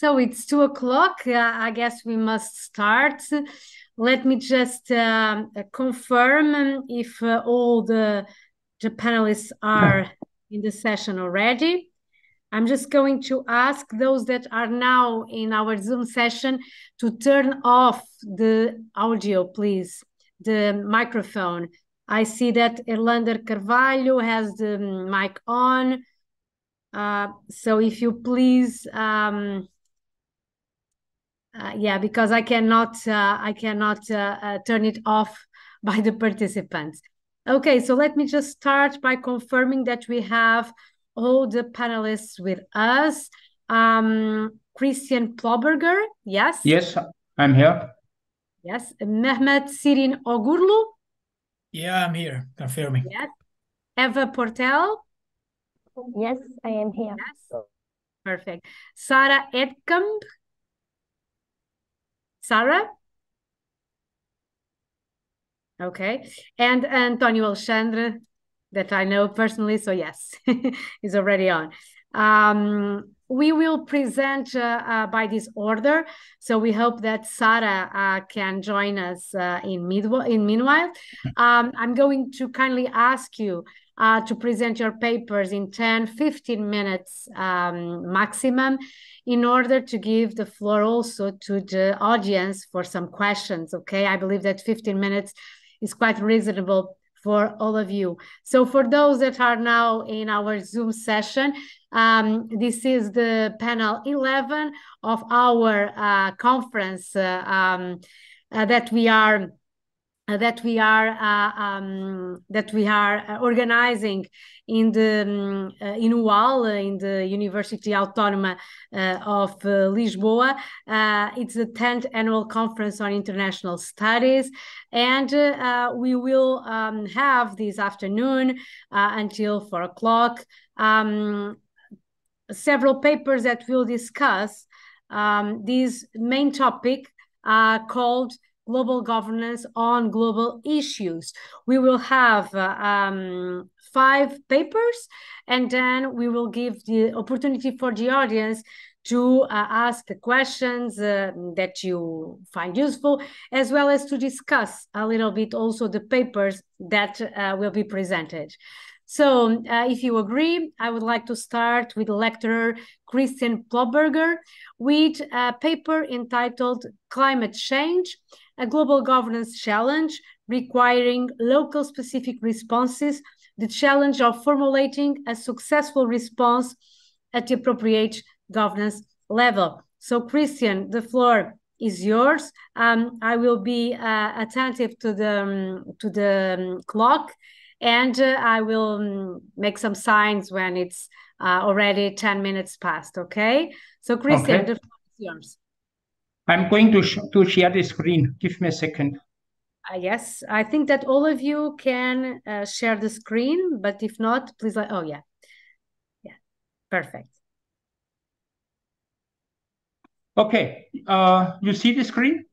So it's 2 o'clock. I guess we must start. Let me just confirm if all the panelists are in the session already. I'm just going to ask those that are now in our Zoom session to turn off the audio, please, the microphone. I see that Erlander Carvalho has the mic on. So if you please, yeah, because I cannot turn it off by the participants. Okay, so let me just start by confirming that we have all the panelists with us. Christian Ploberger, yes? Yes, I'm here. Yes. Mehmet Şirin Oğurlu? Yeah, I'm here, confirming. Yes. Eva Portel? Yes, I am here. Yes. Perfect. Sarah Edkamp? Sarah? Okay. And António Alexandre, that I know personally, so yes, he's already on. We will present by this order, so we hope that Sarah can join us in meanwhile. I'm going to kindly ask you to present your papers in 10-15 minutes maximum, in order to give the floor also to the audience for some questions, okay? I believe that 15 minutes is quite reasonable for all of you. So for those that are now in our Zoom session, this is the panel 11 of our conference that we are organizing in the in UAL, in the University Autónoma of Lisboa. It's the 10th annual conference on international studies, and we will have this afternoon until 4 o'clock several papers that we'll discuss this main topic called Global Governance on Global Issues. We will have 5 papers, and then we will give the opportunity for the audience to ask the questions that you find useful, as well as to discuss a little bit also the papers that will be presented. So if you agree, I would like to start with lecturer Christian Ploberger with a paper entitled Climate Change, a Global Governance Challenge Requiring Local Specific Responses, the challenge of formulating a successful response at the appropriate governance level. So Christian, the floor is yours. I will be attentive to the clock, and I will make some signs when it's already 10 minutes past, okay? So Christian, Okay. the floor is yours. I'm going to share the screen. Give me a second. Yes, I think that all of you can share the screen, but if not, please oh yeah. Yeah, perfect. Okay, you see the screen?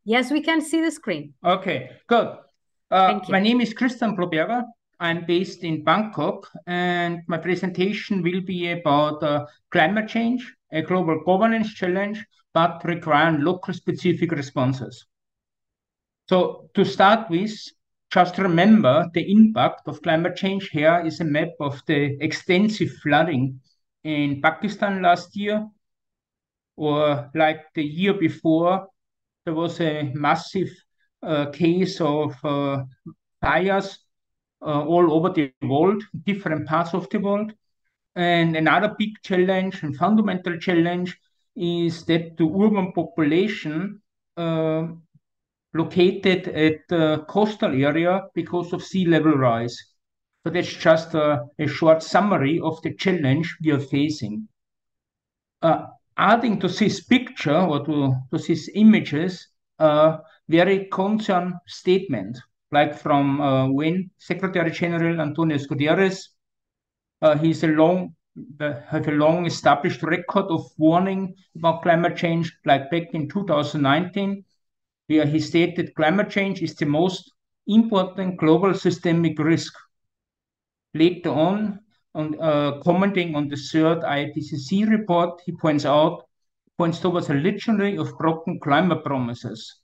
Yes, we can see the screen. Okay, good. Thank you. My name is Christian Ploberger. I'm based in Bangkok, and my presentation will be about climate change, a global governance challenge, but requiring local specific responses. So to start with, just remember the impact of climate change. Here is a map of the extensive flooding in Pakistan last year, or like the year before, there was a massive case of fires all over the world, different parts of the world. And another big challenge and fundamental challenge is that the urban population located at the coastal area because of sea level rise. So that's just a short summary of the challenge we are facing. Adding to this picture or to these images, very concerned statement, like from UN Secretary General António Guterres. He's have a long established record of warning about climate change, like back in 2019, where he stated climate change is the most important global systemic risk. Later on commenting on the third IPCC report, he points out points towards a litany of broken climate promises.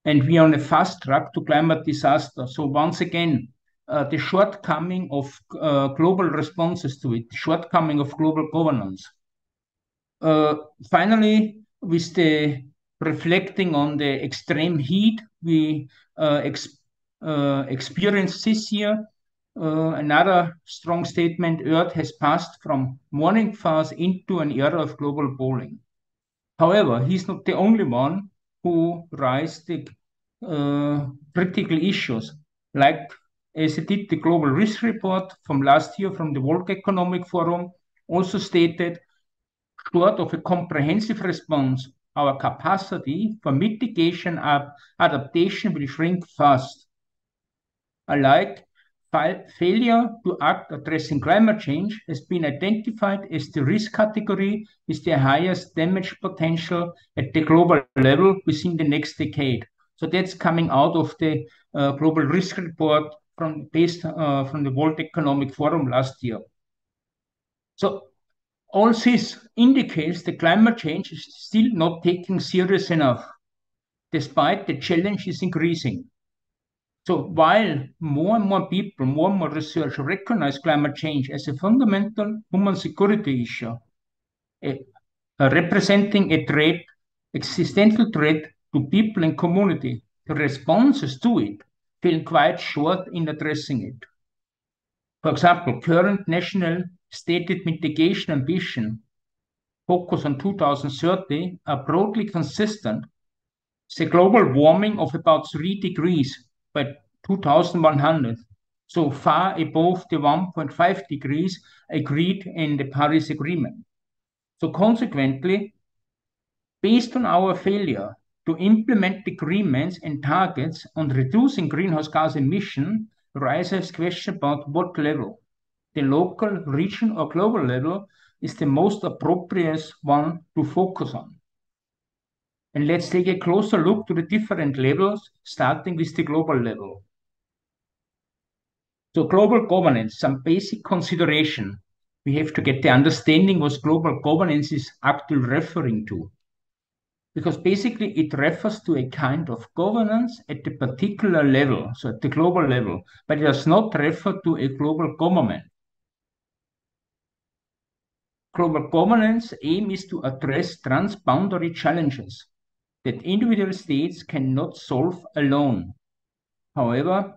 And we are on a fast track to climate disaster. So once again, the shortcoming of global responses to it, the shortcoming of global governance. Finally, with the reflecting on the extreme heat we experienced this year, another strong statement: Earth has passed from warning phase into an era of global warming. However, he's not the only one who raised the critical issues, like as it did the Global Risk Report from last year from the World Economic Forum, also stated, short of a comprehensive response, our capacity for mitigation and adaptation will shrink fast. Alike, failure to act addressing climate change has been identified as the risk category with the highest damage potential at the global level within the next decade. So that's coming out of the Global Risk Report based from the World Economic Forum last year. So all this indicates that climate change is still not taken serious enough, despite the challenge is increasing. So while more and more people, more and more research recognize climate change as a fundamental human security issue, representing a threat, existential threat to people and community, the responses to it feel quite short in addressing it. For example, current national stated mitigation ambition focus on 2030 are broadly consistent with a global warming of about 3 degrees by 2100, so far above the 1.5 degrees agreed in the Paris Agreement. So consequently, based on our failure to implement agreements and targets on reducing greenhouse gas emission, rises question about what level, the local, region, or global level, is the most appropriate one to focus on. And let's take a closer look to the different levels, starting with the global level. So global governance, some basic consideration. We have to get the understanding what global governance is actually referring to. Because basically it refers to a kind of governance at the particular level, so at the global level, but it does not refer to a global government. Global governance aim is to address transboundary challenges that individual states cannot solve alone. However,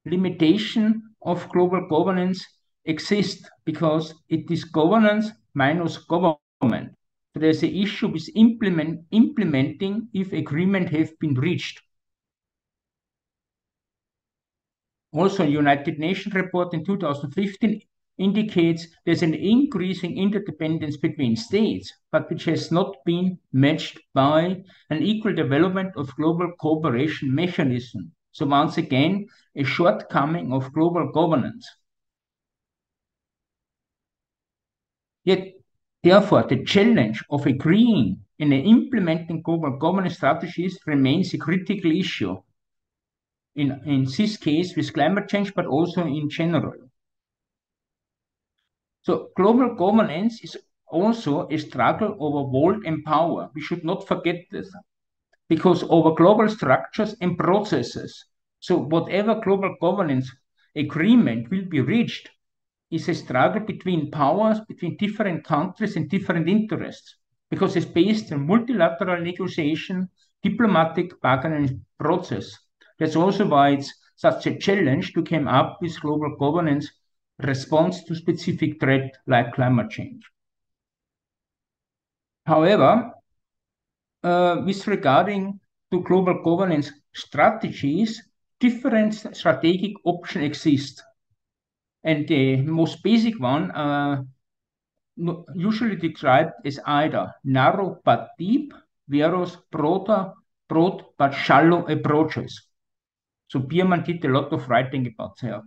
limitation of global governance exists because it is governance minus government. So there's an issue with implementing if agreement have been reached. Also, a United Nations report in 2015 indicates there's an increasing interdependence between states, but which has not been matched by an equal development of global cooperation mechanism. So once again, a shortcoming of global governance. Yet, therefore, the challenge of agreeing and implementing global governance strategies remains a critical issue. In this case with climate change, but also in general. So global governance is also a struggle over world and power. We should not forget this, because over global structures and processes. So whatever global governance agreement will be reached is a struggle between powers, between different countries and different interests, because it's based on multilateral negotiation, diplomatic bargaining process. That's also why it's such a challenge to come up with global governance response to specific threat like climate change. However, with regarding to global governance strategies, different strategic options exist. And the most basic one usually described as either narrow but deep, whereas broad but shallow approaches. So Biermann did a lot of writing about that.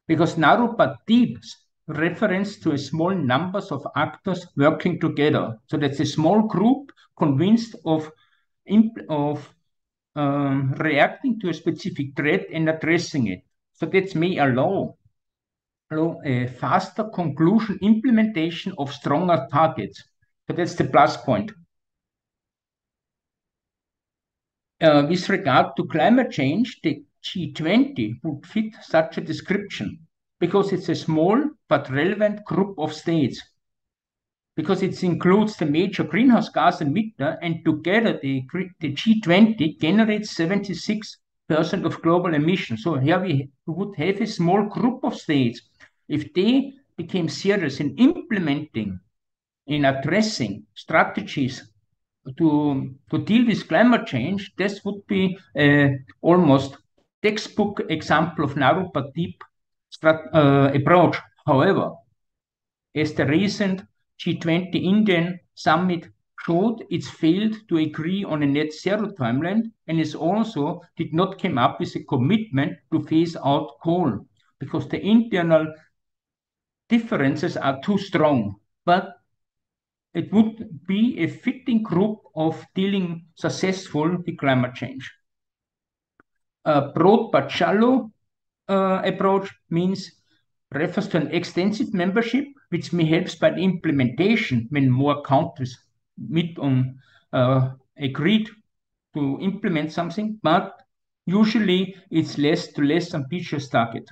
Because narrow but deep reference to a small numbers of actors working together. So that's a small group convinced of reacting to a specific threat and addressing it. So that may allow a faster conclusion implementation of stronger targets. So that's the plus point. With regard to climate change, the G20 would fit such a description because it's a small but relevant group of states, because it includes the major greenhouse gas emitter, and together the G20 generates 76% of global emissions. So here we would have a small group of states. If they became serious in implementing, in addressing strategies to deal with climate change, this would be almost textbook example of narrow but deep approach. However, as the recent G20 Indian summit showed, it's failed to agree on a net zero timeline, and it also did not come up with a commitment to phase out coal because the internal differences are too strong. But it would be a fitting group of dealing successful with climate change. A broad but shallow approach refers to an extensive membership, which may help by the implementation when more countries meet on agreed to implement something, but usually it's less ambitious target.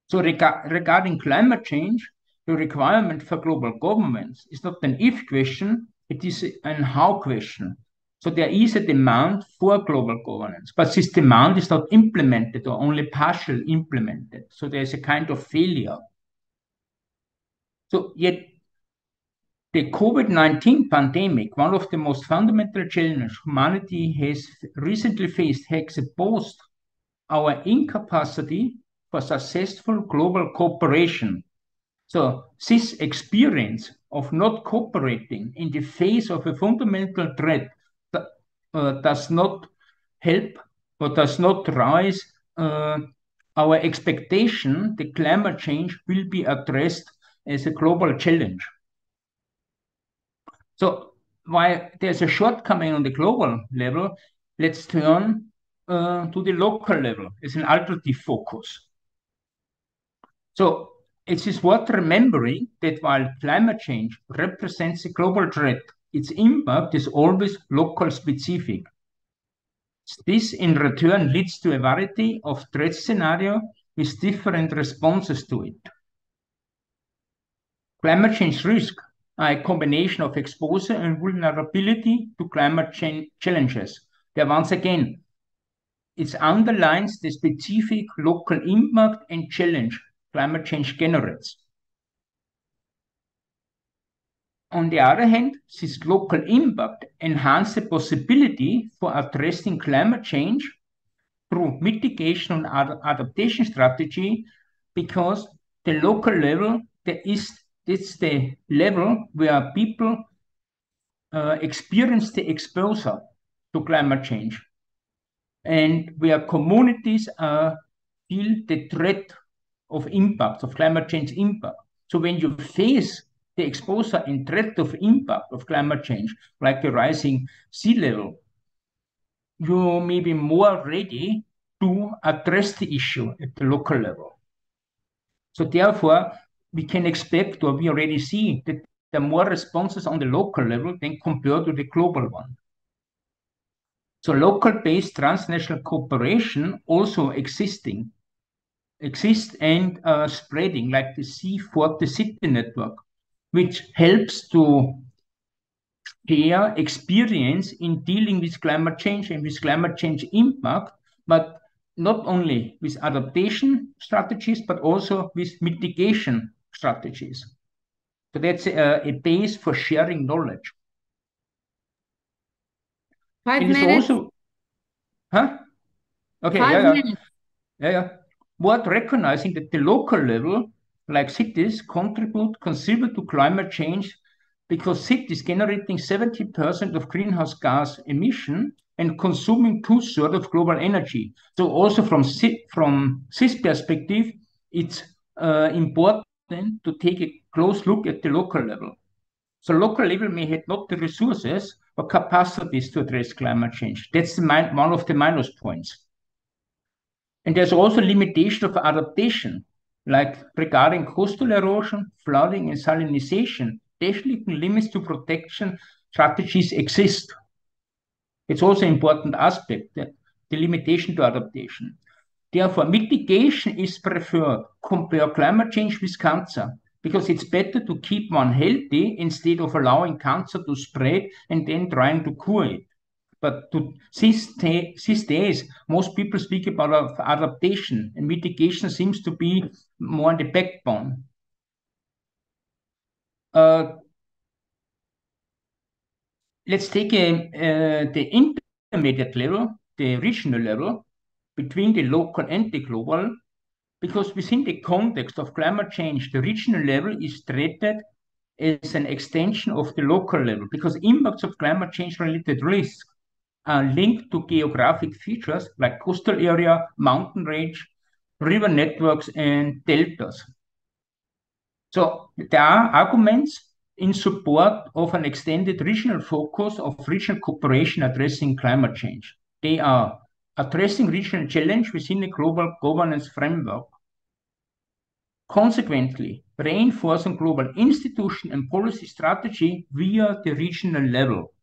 So regarding climate change, the requirement for global governments is not an if question, it is an how question. So there is a demand for global governance, but this demand is not implemented or only partially implemented. So there's a kind of failure. So yet the COVID-19 pandemic, one of the most fundamental challenges humanity has recently faced, has exposed our incapacity for successful global cooperation. So this experience of not cooperating in the face of a fundamental threat does not help or does not rise our expectation that climate change will be addressed as a global challenge. So while there's a shortcoming on the global level, let's turn to the local level as an alternative focus. So it is worth remembering that while climate change represents a global threat, its impact is always local specific. This in return leads to a variety of threat scenarios with different responses to it. Climate change risk are a combination of exposure and vulnerability to climate change challenges. There once again, it underlines the specific local impact and challenge climate change generates. On the other hand, this local impact enhances the possibility for addressing climate change through mitigation and adaptation strategy, because the local level, it's the level where people experience the exposure to climate change and where communities feel the threat of impact, of climate change impact. So when you face the exposure and threat of impact of climate change, like the rising sea level, you may be more ready to address the issue at the local level. So therefore, we can expect, or we already see, that there are more responses on the local level than compared to the global one. So local-based transnational cooperation also exists and spreading, like the C40 City Network, which helps to share experience in dealing with climate change and with climate change impact, but not only with adaptation strategies, but also with mitigation strategies. So that's a base for sharing knowledge. 5 minutes. Also, okay, 5 minutes. Yeah. Worth recognizing that the local level, like cities, contribute to climate change, because cities generating 70% of greenhouse gas emission and consuming 2/3 of global energy. So also from this perspective, it's important to take a close look at the local level. So local level may have not the resources or capacities to address climate change. That's one of the minus points. And there's also limitation of adaptation, like regarding coastal erosion, flooding, and salinization, technical limits to protection strategies exist. It's also an important aspect, the limitation to adaptation. Therefore, mitigation is preferred. Compare climate change with cancer, because it's better to keep one healthy instead of allowing cancer to spread and then trying to cure it. But these days, most people speak about adaptation, and mitigation seems to be more on the backbone. Let's take the intermediate level, the regional level, between the local and the global, because within the context of climate change, the regional level is treated as an extension of the local level, because impacts of climate change-related risks are linked to geographic features like coastal area, mountain range, river networks, and deltas. So there are arguments in support of an extended regional focus of regional cooperation addressing climate change. They are addressing regional challenge within a global governance framework. Consequently, reinforcing global institution and policy strategy via the regional level.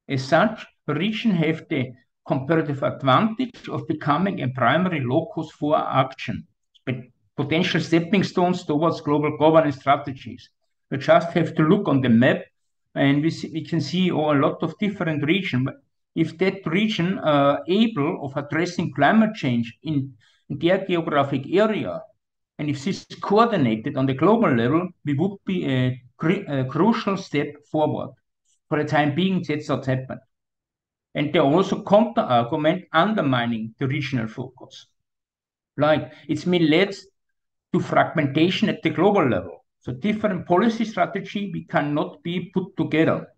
As such, the region have the comparative advantage of becoming a primary locus for action, but potential stepping stones towards global governance strategies. We just have to look on the map, and we can see a lot of different regions. If that region are able of addressing climate change in their geographic area, and if this is coordinated on the global level, we would be a crucial step forward. For the time being, that's what's happened. And there are also counter-arguments undermining the regional focus. Like, it's may lead to fragmentation at the global level. So different policy strategy cannot be put together.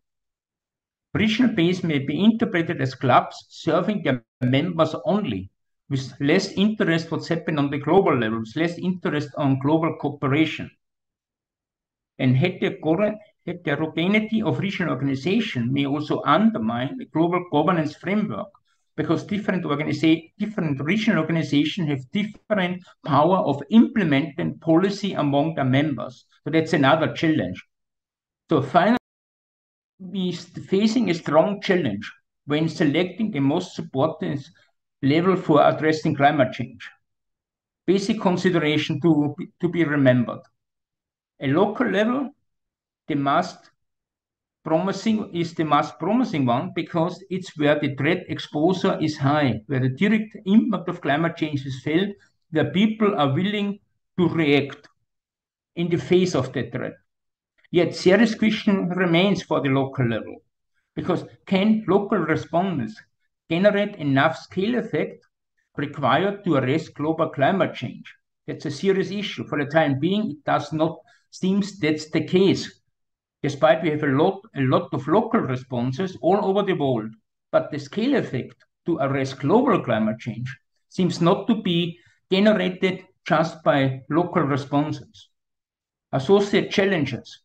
Regional base may be interpreted as clubs serving their members only, with less interest what's happening on the global level, with less interest on global cooperation. And heterogeneity of regional organization may also undermine the global governance framework, because different regional organizations have different power of implementing policy among their members. So that's another challenge. So finally, we're facing a strong challenge when selecting the most supportive level for addressing climate change. Basic consideration to be remembered. A local level, the most promising one, because it's where the threat exposure is high, where the direct impact of climate change is felt, where people are willing to react in the face of that threat. Yet serious question remains for the local level, because can local responses generate enough scale effect required to arrest global climate change? That's a serious issue. For the time being, it does not seem that's the case. Despite we have a lot of local responses all over the world, but the scale effect to arrest global climate change seems not to be generated just by local responses. Associated challenges.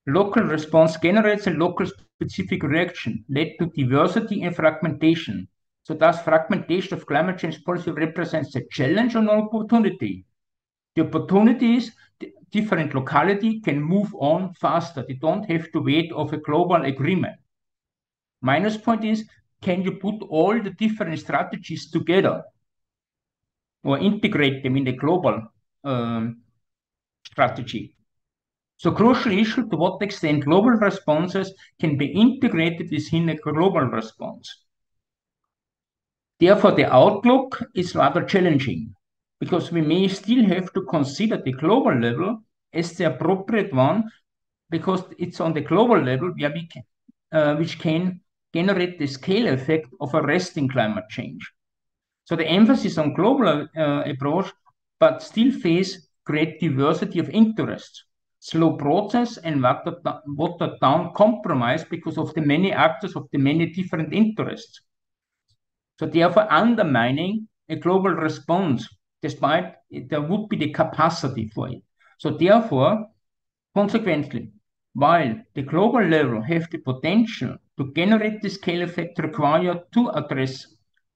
Local response generates a local specific reaction, led to diversity and fragmentation. So thus fragmentation of climate change policy represents a challenge or an opportunity. The opportunity is different locality can move on faster. They don't have to wait of a global agreement. Minus point is, can you put all the different strategies together or integrate them in the global strategy? So crucial issue, to what extent global responses can be integrated within a global response. Therefore, the outlook is rather challenging, because we may still have to consider the global level as the appropriate one, because it's on the global level where we can, which can generate the scale effect of arresting climate change. So the emphasis on global approach, but still face great diversity of interests, slow process and watered down compromise because of the many actors of the many different interests. So therefore undermining a global response, despite there would be the capacity for it. So therefore, consequently, while the global level have the potential to generate the scale effect required to address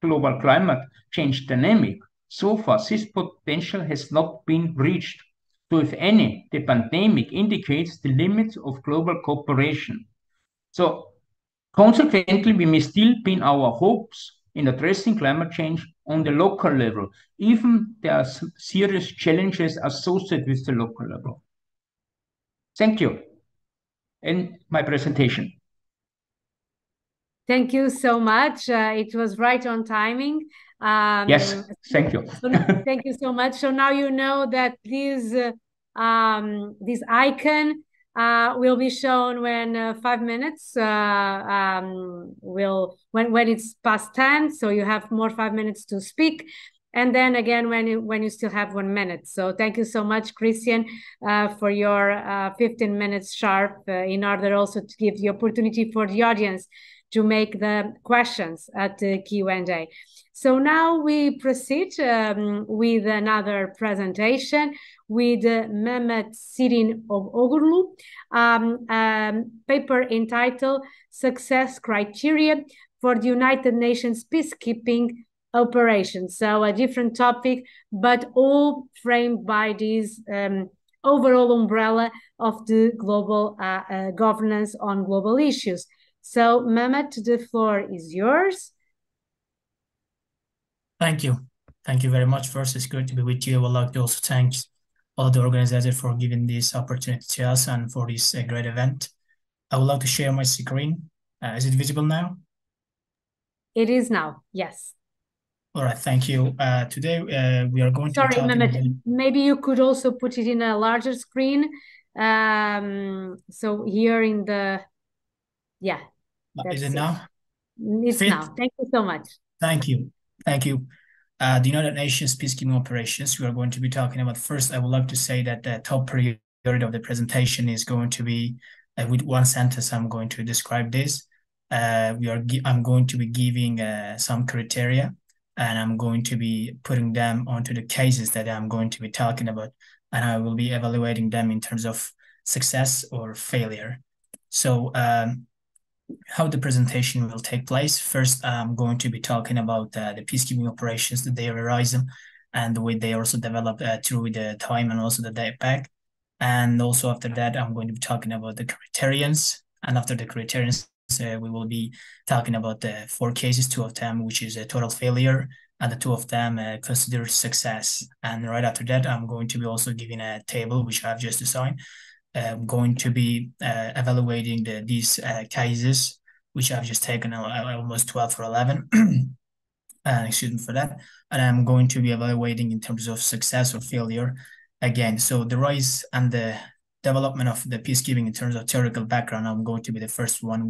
global climate change dynamic, so far this potential has not been reached. So if any, the pandemic indicates the limits of global cooperation. So consequently, we may still pin our hopes in addressing climate change on the local level, even there are serious challenges associated with the local level. Thank you. And my presentation. Thank you so much. It was right on timing. Yes, thank you. Thank you so much. So now you know that this icon will be shown when 5 minutes when it's past 10. So you have more 5 minutes to speak. And then again, when you still have 1 minute. So thank you so much, Christian, for your 15 minutes sharp in order also to give the opportunity for the audience to make the questions at the Q&A. So now we proceed with another presentation with Mehmet Şirin of Oğurlu, paper entitled Success Criteria for the United Nations Peacekeeping Operations. So a different topic, but all framed by this overall umbrella of the global governance on global issues. So, Mehmet, the floor is yours. Thank you. Thank you very much. First, it's great to be with you. I would like to also thank all the organizers for giving this opportunity to us and for this great event. I would like to share my screen. Is it visible now? It is now, yes. All right, thank you. Today, we are going to be talking Mehmet, about... maybe you could also put it in a larger screen. So here in the... Yeah. Is it now? It's now. Thank you so much. Thank you. Thank you. The United Nations peacekeeping operations, we are going to be talking about. First, I would like to say that the top priority of the presentation is going to be, with one sentence, I'm going to describe this. I'm going to be giving some criteria, and I'm going to be putting them onto the cases that I'm going to be talking about, and I will be evaluating them in terms of success or failure. So, how the presentation will take place. First, I'm going to be talking about the peacekeeping operations, their horizon, and the way they also develop through the time and also the impact. And also after that, I'm going to be talking about the criterions. And after the criterions, we will be talking about the 4 cases, 2 of them, which is a total failure, and the 2 of them considered success. And right after that, I'm going to be also giving a table, which I've just assigned. I'm going to be evaluating these cases, which I've just taken almost 12 or 11. Excuse me for that. And I'm going to be evaluating in terms of success or failure again. So the rise and the development of the peacekeeping in terms of theoretical background, I'm going to be the first one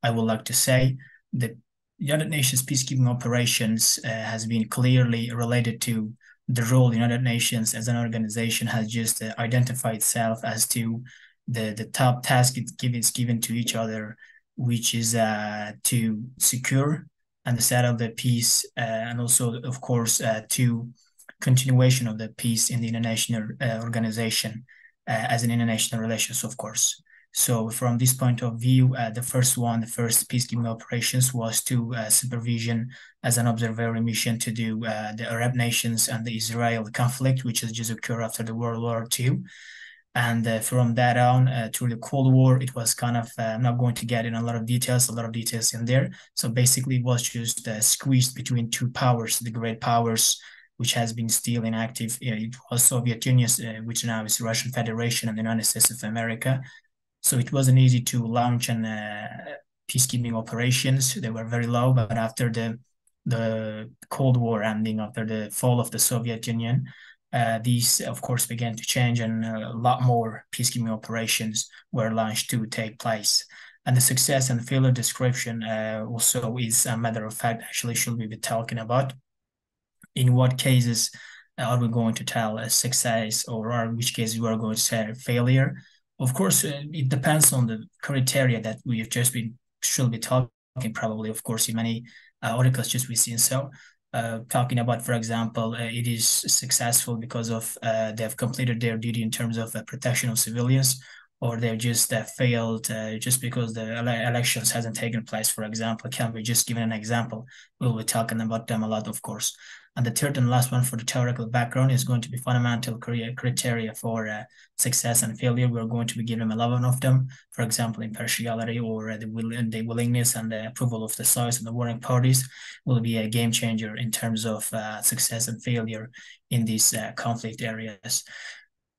I would like to say. The United Nations peacekeeping operations has been clearly related to the role the United Nations as an organization has just identified itself as to the top task it's given to each other, which is to secure and set up the peace, and also, of course, to continuation of the peace in the international organization as an international relations, of course. So from this point of view, the first peacekeeping operations was to supervision as an observatory mission to do the Arab nations and the Israel conflict, which has just occurred after the World War II. And from that on, through the Cold War, it was kind of, I'm not going to get in a lot of details in there. So basically it was just squeezed between 2 powers, the great powers, which has been still inactive. It was Soviet Union, which now is Russian Federation, and the United States of America. So it wasn't easy to launch an peacekeeping operations. They were very low, but after the Cold War ending, after the fall of the Soviet Union, these, of course, began to change, and a lot more peacekeeping operations were launched to take place. And the success and failure description also is a matter of fact, actually, should we be talking about. In what cases are we going to tell a success, or which cases we are going to say failure? Of course, it depends on the criteria that we have just should be talking probably, of course, in many articles just we've seen. So talking about, for example, it is successful because of they have completed their duty in terms of protection of civilians, or they've just failed just because the elections hasn't taken place, for example. Can we just give an example? We'll be talking about them a lot, of course. And the third and last one for the theoretical background is going to be fundamental criteria for success and failure. We're going to be giving 11 of them. For example, impartiality, or the willingness and the approval of the sides of the warring parties will be a game changer in terms of success and failure in these conflict areas.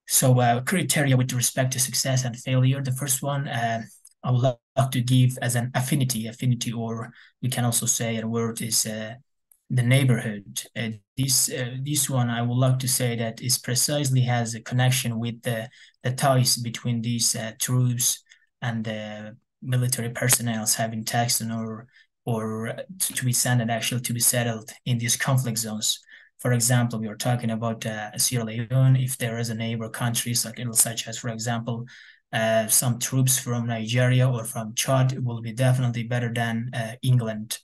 So criteria with respect to success and failure. The first one I would like to give as an affinity, or we can also say a word is the neighborhood. This one I would like to say that is precisely has a connection with the ties between these troops and the military personnel having taxed or to be sent and actually to be settled in these conflict zones. For example, we are talking about Sierra Leone. If there is a neighbor countries such as, for example, some troops from Nigeria or from Chad, it will be definitely better than England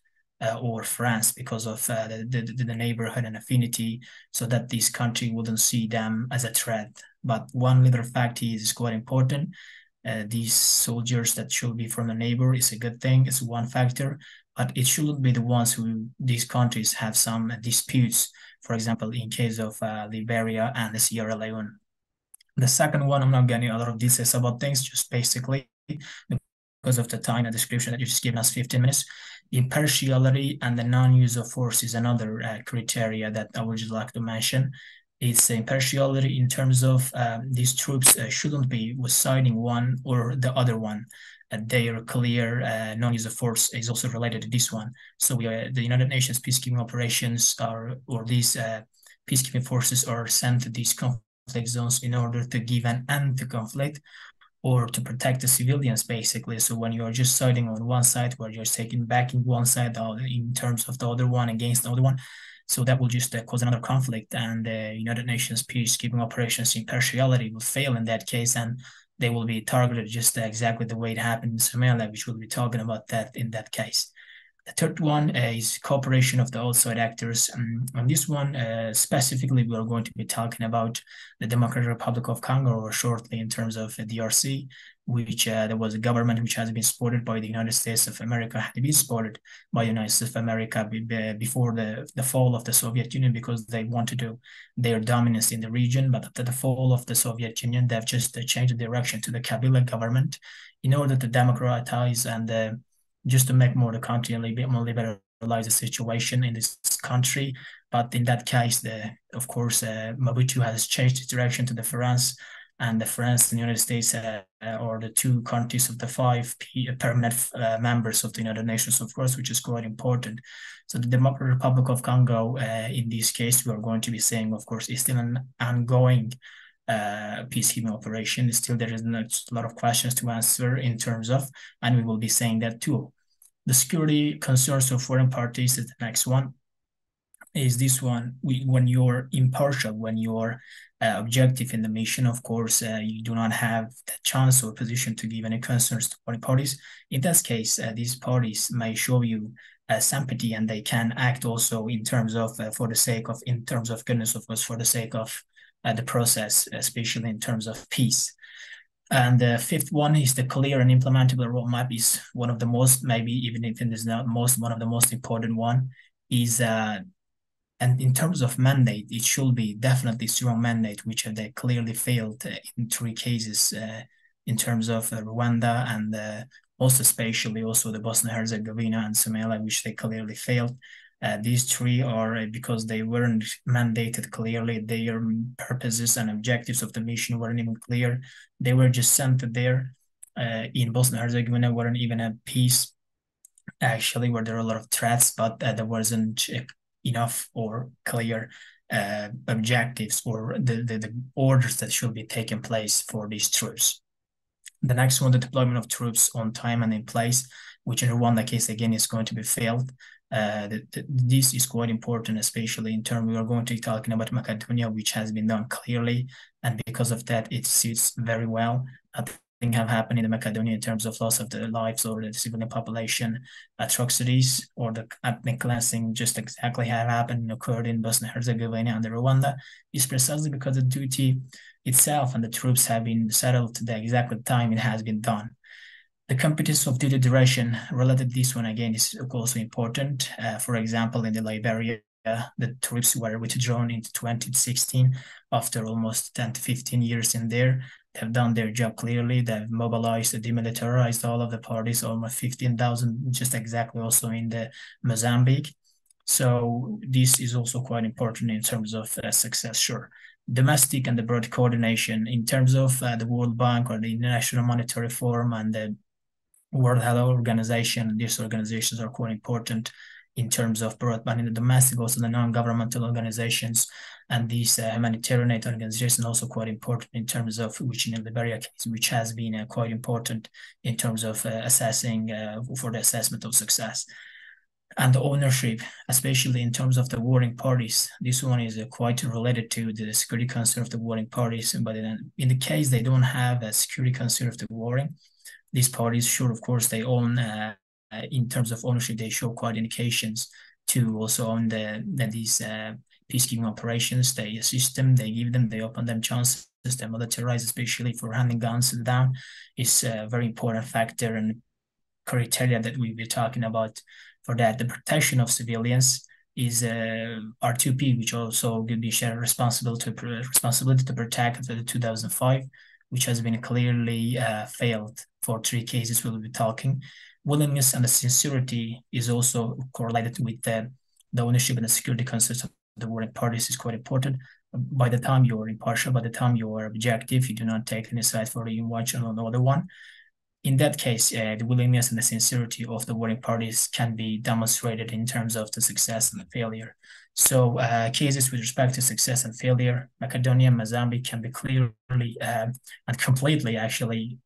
or France, because of the neighborhood and affinity, so that this country wouldn't see them as a threat. But one little fact is quite important. These soldiers that should be from the neighbor is a good thing. It's one factor, but it shouldn't be the ones who these countries have some disputes. For example, in case of Liberia and the Sierra Leone. The second one, I'm not getting a lot of details about things, just basically because of the time and description that you just given us 15 minutes. Impartiality and the non-use of force is another criteria that I would just like to mention. It's impartiality in terms of these troops shouldn't be siding one or the other one. They are clear. Non-use of force is also related to this one. So the United Nations peacekeeping operations or these peacekeeping forces are sent to these conflict zones in order to give an end to conflict, or to protect the civilians, basically. So when you're just siding on one side, where you're taking back in one side in terms of the other one against the other one, so that will just cause another conflict, and the United Nations peacekeeping operations impartiality will fail in that case, and they will be targeted just exactly the way it happened in Somalia, which we'll be talking about that in that case. The third one is cooperation of the outside actors. On this one, specifically, we are going to be talking about the Democratic Republic of Congo, or shortly in terms of DRC, which there was a government which has been supported by the United States of America, had been supported by the United States of America before the fall of the Soviet Union, because they want to do their dominance in the region. But after the fall of the Soviet Union, they've just changed the direction to the Kabila government in order to democratize and just to make more the country a little bit more liberalize the situation in this country. But in that case, of course, Mobutu has changed its direction to the France, and the France and the United States are the two countries of the 5 permanent members of the United Nations, of course, which is quite important. So the Democratic Republic of Congo, in this case, we are going to be saying, of course, is still an ongoing peacekeeping operation. Still, there is a lot of questions to answer in terms of, and we will be saying that too. The security concerns of foreign parties is the next one. Is this one, when you're impartial, when you're objective in the mission, of course, you do not have the chance or position to give any concerns to foreign parties. In this case, these parties may show you sympathy, and they can act also in terms of, in terms of goodness, of course, for the sake of the process, especially in terms of peace. And the fifth one is the clear and implementable roadmap is one of the most, maybe even if it is not one of the most important one, is and in terms of mandate, it should be definitely strong mandate, which they clearly failed in 3 cases in terms of Rwanda and also especially also the Bosnia-Herzegovina and Somalia, which they clearly failed. These 3 are because they weren't mandated clearly. Their purposes and objectives of the mission weren't even clear. They were just sent there. In Bosnia-Herzegovina, weren't even a peace, actually, where there are a lot of threats, but there wasn't enough or clear objectives or the orders that should be taking place for these troops. The next one, the deployment of troops on time and in place, which in Rwanda case, again, is going to be failed. This is quite important, especially in terms, we are going to be talking about Macedonia, which has been done clearly, and because of that, it suits very well. At have happened in Macedonia in terms of loss of the lives or the civilian population atrocities or the ethnic cleansing just exactly have happened and occurred in Bosnia and Herzegovina and Rwanda is precisely because the duty itself and the troops have been settled to the exact time it has been done. The competence of duty duration related to this one again is also important. For example, in the Liberia, the troops were withdrawn in 2016 after almost 10 to 15 years in there. They've done their job clearly. They've mobilized, demilitarized all of the parties, almost 15,000, just exactly also in the Mozambique. So this is also quite important in terms of success, sure. Domestic and the broad coordination in terms of the World Bank or the International Monetary Forum and the World Health Organization. These organizations are quite important in terms of broadband in the domestic, also the non-governmental organizations, and these humanitarian aid organizations also quite important in terms of which in the Liberia case, which has been quite important in terms of assessing for the assessment of success. And the ownership, especially in terms of the warring parties, this one is quite related to the security concern of the warring parties. But in the case they don't have a security concern of the warring, these parties, sure, of course, they own, in terms of ownership, they show quite indications to also own these peacekeeping operations. They assist them, they give them, they open them chances, they militarize, especially for handing guns down, is a very important factor and criteria that we'll be talking about for that. The protection of civilians is R2P, which also will be shared responsibility to protect the 2005, which has been clearly failed for 3 cases we'll be talking. Willingness and the sincerity is also correlated with the ownership and the security concerns of the warring parties is quite important. By the time you are impartial, by the time you are objective, you do not take any side for you watch on another one. In that case, the willingness and the sincerity of the warring parties can be demonstrated in terms of the success and the failure. So cases with respect to success and failure, Macedonia, Mozambique can be clearly and completely actually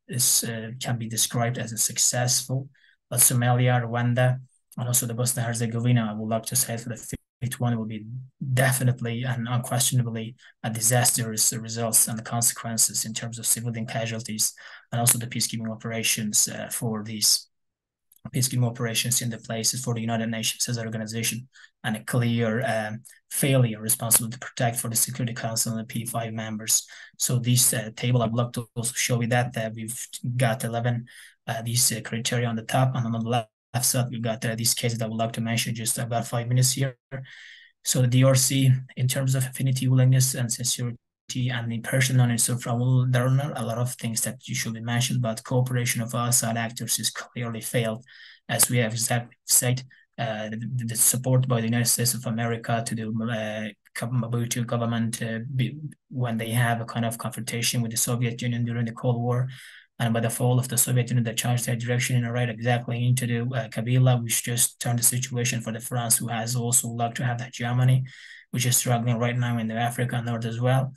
can be described as a successful. But Somalia, Rwanda, and also the Bosnia and Herzegovina, I would like to say for the fifth one will be definitely and unquestionably a disastrous results and the consequences in terms of civilian casualties and also the peacekeeping operations for these peacekeeping operations in the places for the United Nations as an organization, and a clear failure responsible to protect for the Security Council and the P5 members. So this table, I would like to also show you that we've got 11 these criteria on the top, and on the left side we've got these cases that I would like to mention just about 5 minutes here. So the DRC, in terms of affinity, willingness, and sincerity, and impartial non-interference, there are not a lot of things that you should be mentioned, but cooperation of outside actors is clearly failed, as we have exactly said. The support by the United States of America to the Mobutu government when they have a kind of confrontation with the Soviet Union during the Cold War, and by the fall of the Soviet Union, they changed their direction and right exactly into the Kabila, which just turned the situation for the France, who has also loved to have that Germany, which is struggling right now in the Africa North as well.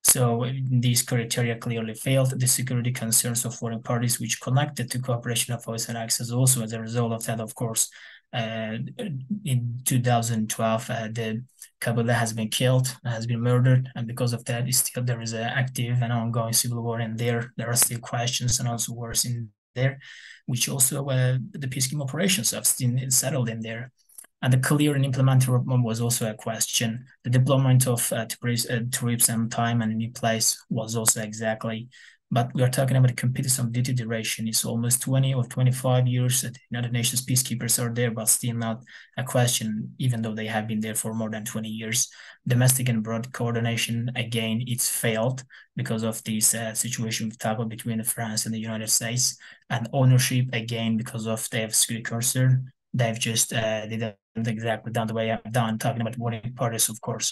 So these criteria clearly failed. The security concerns of foreign parties, which connected to cooperation of outside access, also as a result of that, of course, in 2012, the Kabila has been killed, has been murdered, and because of that, still there is an active and ongoing civil war in there. There are still questions and also wars in there, which also the peacekeeping operations have been settled in there. And the clear and implemented roadmap was also a question. The deployment of troops and time and new place was also exactly. But we are talking about the competence of duty duration. It's almost 20 or 25 years that the United Nations peacekeepers are there, but still not a question, even though they have been there for more than 20 years. Domestic and broad coordination, again, it's failed because of this situation we've talked about between France and the United States. And ownership, again, because of their security concern. They've just didn't exactly done the way I've done, talking about warring parties, of course.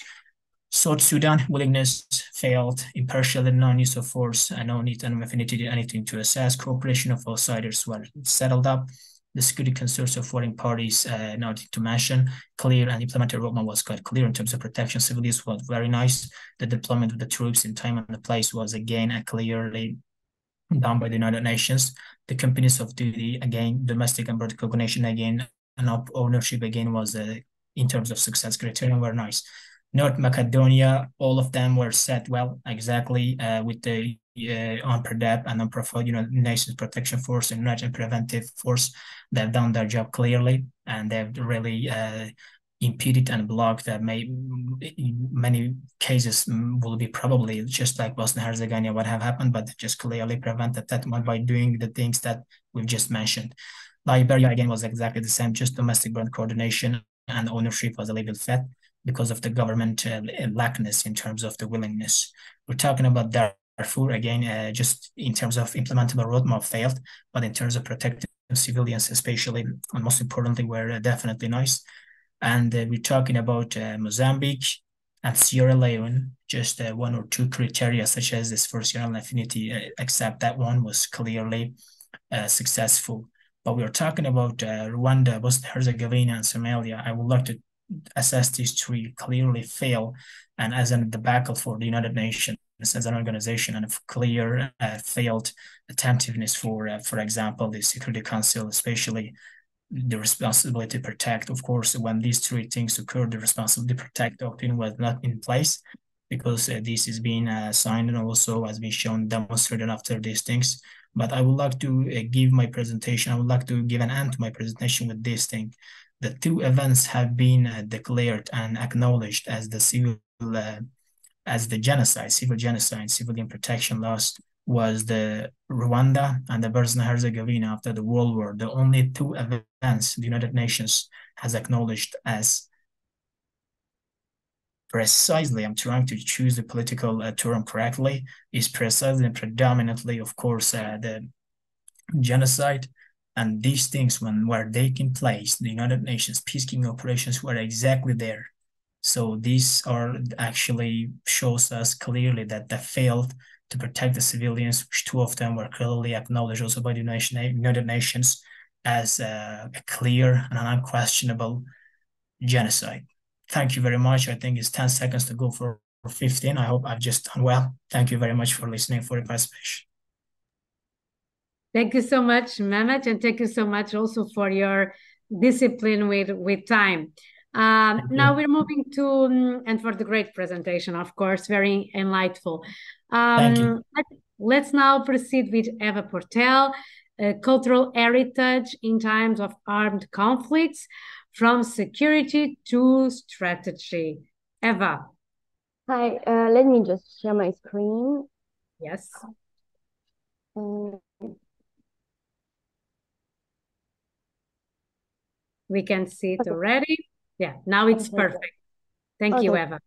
South Sudan, willingness failed, impartial and non-use of force, and no need and affinity to anything to assess. Cooperation of outsiders were settled up. The security concerns of foreign parties, nothing to mention. Clear and implemented roadmap was quite clear in terms of protection. Civilians was very nice. The deployment of the troops in time and the place was again clearly done by the United Nations. The companies of duty, again, domestic and broad coordination, again, and ownership, again, was in terms of success criteria were nice. North Macedonia, all of them were set well, exactly, with the UNPRODEP and non-profit United Nations Protection Force and United Preventive Force. They've done their job clearly, and they've really impeded and blocked that many cases will be probably just like Bosnia and Herzegovina what have happened, but just clearly prevented that by doing the things that we've just mentioned. Liberia again was exactly the same, just domestic border coordination and ownership was a little fed because of the government lackness in terms of the willingness. We're talking about Darfur again, just in terms of implementable roadmap failed, but in terms of protecting civilians especially, and most importantly, were definitely nice. And we're talking about Mozambique and Sierra Leone, just one or two criteria such as this first general affinity, except that one was clearly successful. But we're talking about Rwanda, Bosnia Herzegovina, and Somalia. I would like to assess these three clearly fail, and as an debacle for the United Nations as an organization, and a clear failed attentiveness for example, the Security Council, especially the responsibility to protect. Of course, when these three things occurred, the responsibility to protect doctrine was not in place, because this is being signed and also has been shown, demonstrated after these things. But I would like to give my presentation, I would like to give an end to my presentation with this thing. The two events have been declared and acknowledged as the civil genocide, civilian protection loss, was the Rwanda and the Bosnia and Herzegovina after the World War. The only two events the United Nations has acknowledged as precisely, I'm trying to choose the political term correctly, is precisely and predominantly, of course, the genocide. And these things, when were taking place, the United Nations peacekeeping operations were exactly there. So these are actually shows us clearly that they failed to protect the civilians, which two of them were clearly acknowledged also by the United Nations as a clear and an unquestionable genocide. Thank you very much. I think it's 10 seconds to go for 15. I hope I've just done well. Thank you very much for listening, for your participation. Thank you so much, Mehmet, and thank you so much also for your discipline with time. Now we're moving to, and for the great presentation, of course, very enlightful. Thank you. Let's now proceed with Eva Portel, cultural heritage in times of armed conflicts, from security to strategy. Eva. Hi, let me just share my screen. Yes. We can see it already. Yeah, now it's perfect. Thank you, Eva.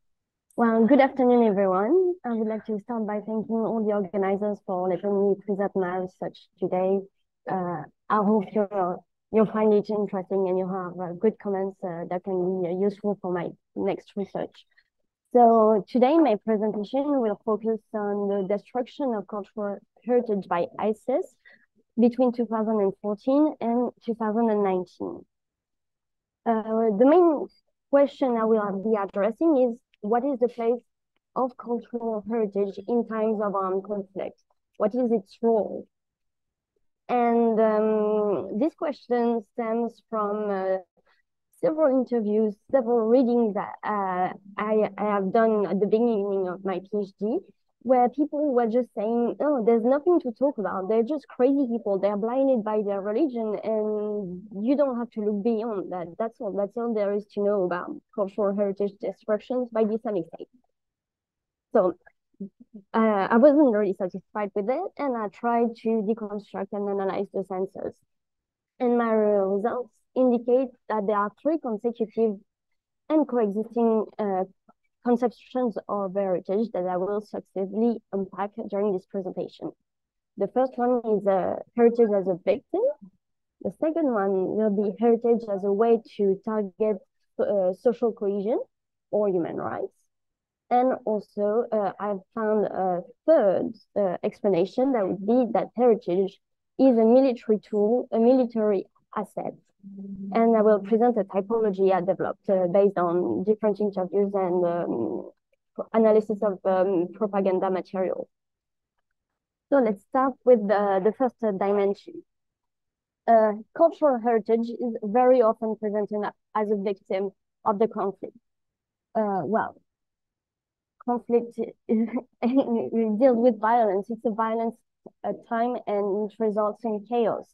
Well, good afternoon, everyone. I would like to start by thanking all the organizers for letting me present my research today. I hope you'll find it interesting and you'll have good comments that can be useful for my next research. So today my presentation will focus on the destruction of cultural heritage by ISIS between 2014 and 2019. The main question I will be addressing is, what is the place of cultural heritage in times of armed conflict? What is its role? And this question stems from several interviews, several readings that I have done at the beginning of my PhD, where people were just saying, oh, there's nothing to talk about. They're just crazy people. They're blinded by their religion, and you don't have to look beyond that. That's all there is to know about cultural heritage destructions by the Islamic State. So I wasn't really satisfied with it, and I tried to deconstruct and analyze the census. And my results indicate that there are three consecutive and coexisting conceptions of heritage that I will successively unpack during this presentation. The first one is heritage as a victim. The second one will be heritage as a way to target social cohesion or human rights. And also, I've found a third explanation that would be that heritage is a military tool, a military asset. And I will present a typology I developed based on different interviews and analysis of propaganda material. So let's start with the first dimension. Cultural heritage is very often presented as a victim of the conflict. Well, conflict deals with violence. It's a violence time, and it results in chaos.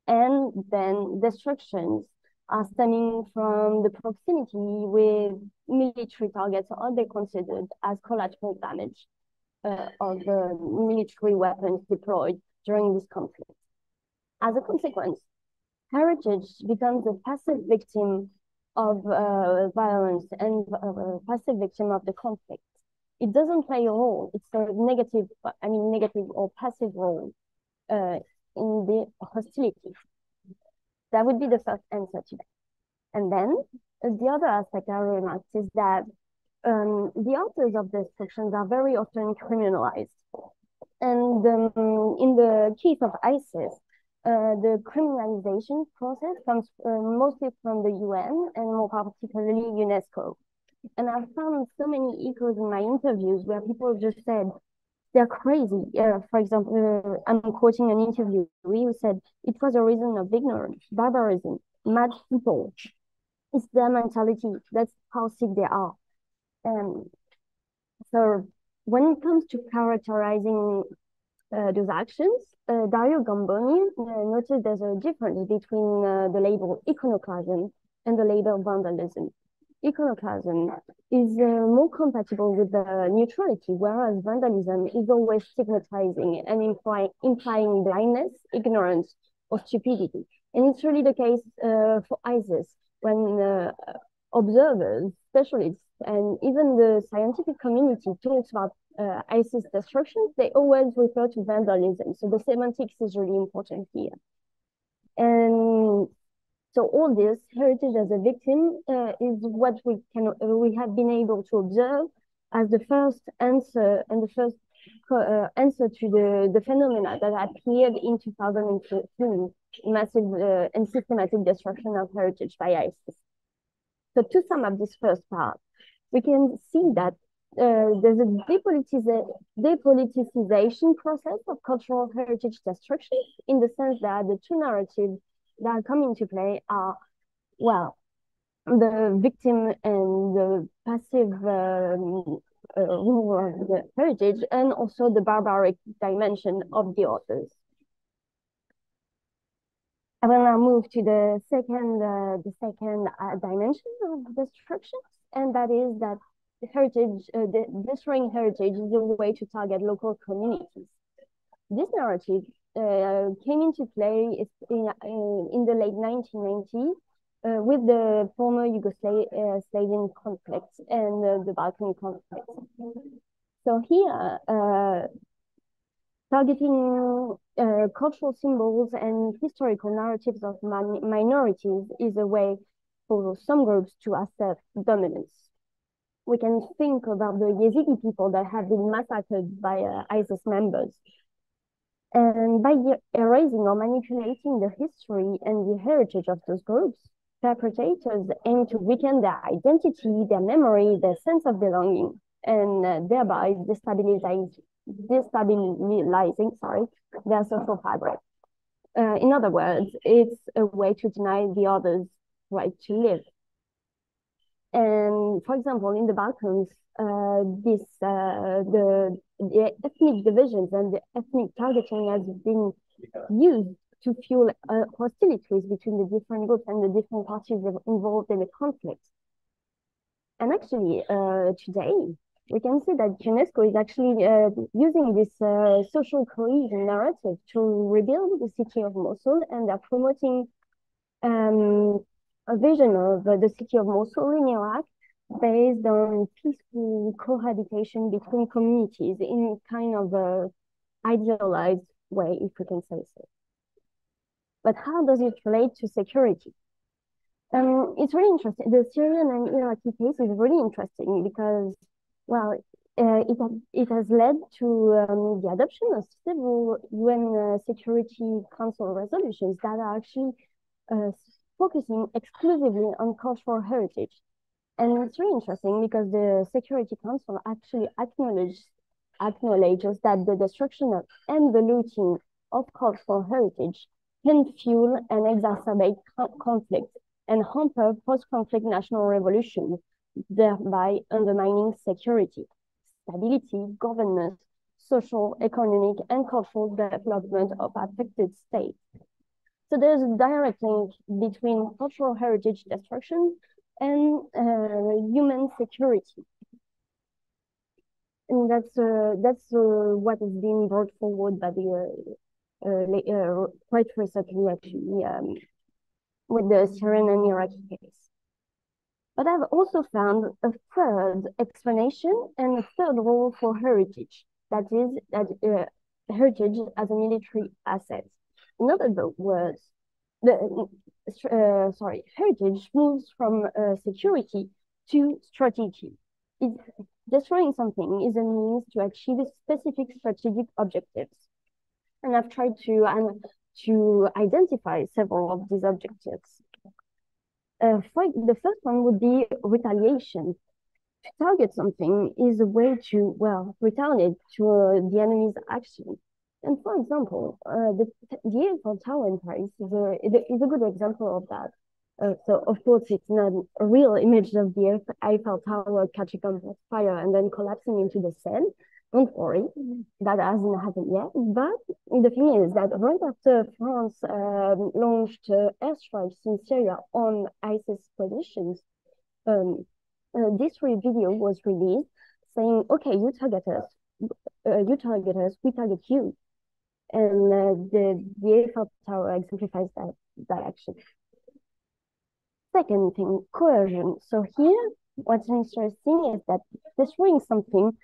And then destructions are stemming from the proximity with military targets, or they considered as collateral damage of the military weapons deployed during this conflict. As a consequence, heritage becomes a passive victim of violence and a passive victim of the conflict. It doesn't play a role. It's a negative or passive role in the hostility. That would be the first answer to that. And then the other aspect I remarked is that the authors of destructions are very often criminalized. And in the case of ISIS, the criminalization process comes mostly from the UN and more particularly UNESCO. And I've found so many echoes in my interviews where people just said, they're crazy. For example, I'm quoting an interview who said, it was a reason of ignorance, barbarism, mad people. It's their mentality. That's how sick they are. So when it comes to characterizing those actions, Dario Gamboni noted there's a difference between the label iconoclasm and the label vandalism. Iconoclasm is more compatible with the neutrality, whereas vandalism is always stigmatizing and implying blindness, ignorance, or stupidity. And it's really the case for ISIS, when observers, specialists, and even the scientific community talks about ISIS destruction, they always refer to vandalism. So the semantics is really important here. And so all this heritage as a victim is what we have been able to observe as the first answer and the first answer to the phenomena that appeared in 2015, massive and systematic destruction of heritage by ISIS. So to sum up this first part, we can see that there's a depoliticization process of cultural heritage destruction, in the sense that the two narratives that come into play are, well, the victim and the passive rule of the heritage, and also the barbaric dimension of the authors. I will now move to the second dimension of destruction, and that is that destroying heritage is a way to target local communities. This narrative came into play in the late 1990s with the former Yugoslavian conflict and the Balkan conflict. So here, targeting cultural symbols and historical narratives of minorities is a way for some groups to assert dominance. We can think about the Yazidi people that have been massacred by ISIS members. And by erasing or manipulating the history and the heritage of those groups, perpetrators aim to weaken their identity, their memory, their sense of belonging, and thereby destabilizing their social fabric. In other words, it's a way to deny the others' right to live. And for example, in the Balkans, the ethnic divisions and the ethnic targeting has been used to fuel hostilities between the different groups and the different parties involved in the conflict. And actually, today, we can see that UNESCO is actually using this social cohesion narrative to rebuild the city of Mosul, and they're promoting a vision of the city of Mosul in Iraq based on peaceful cohabitation between communities in kind of a idealized way, if we can say so. But how does it relate to security? It's really interesting. The Syrian and Iraqi case is really interesting because, well, it has led to the adoption of several UN Security Council resolutions that are actually focusing exclusively on cultural heritage. And it's really interesting because the Security Council actually acknowledges that the destruction of and the looting of cultural heritage can fuel and exacerbate conflict and hamper post-conflict national revolution, thereby undermining security. stability, governance, social, economic, and cultural development of affected states. So there's a direct link between cultural heritage destruction and human security. And that's what is being brought forward by the quite recently, actually, with the Syrian and Iraqi case. But I've also found a third explanation and a third role for heritage. That is heritage as a military asset. In other words, heritage moves from security to strategy. Destroying something is a means to achieve specific strategic objectives. And I've tried to identify several of these objectives. The first one would be retaliation. To target something is a way to, well, retaliate to the enemy's action. And for example, the Eiffel Tower in Paris is a good example of that. So of course, it's not a real image of the Eiffel Tower catching on fire and then collapsing into the Seine. Don't worry, that hasn't happened yet. But the thing is that right after France launched airstrikes in Syria on ISIS positions, this video was released saying, okay, you target us, we target you. And the Eiffel Tower exemplifies that action. Second thing, coercion. So here, what's interesting is that destroying something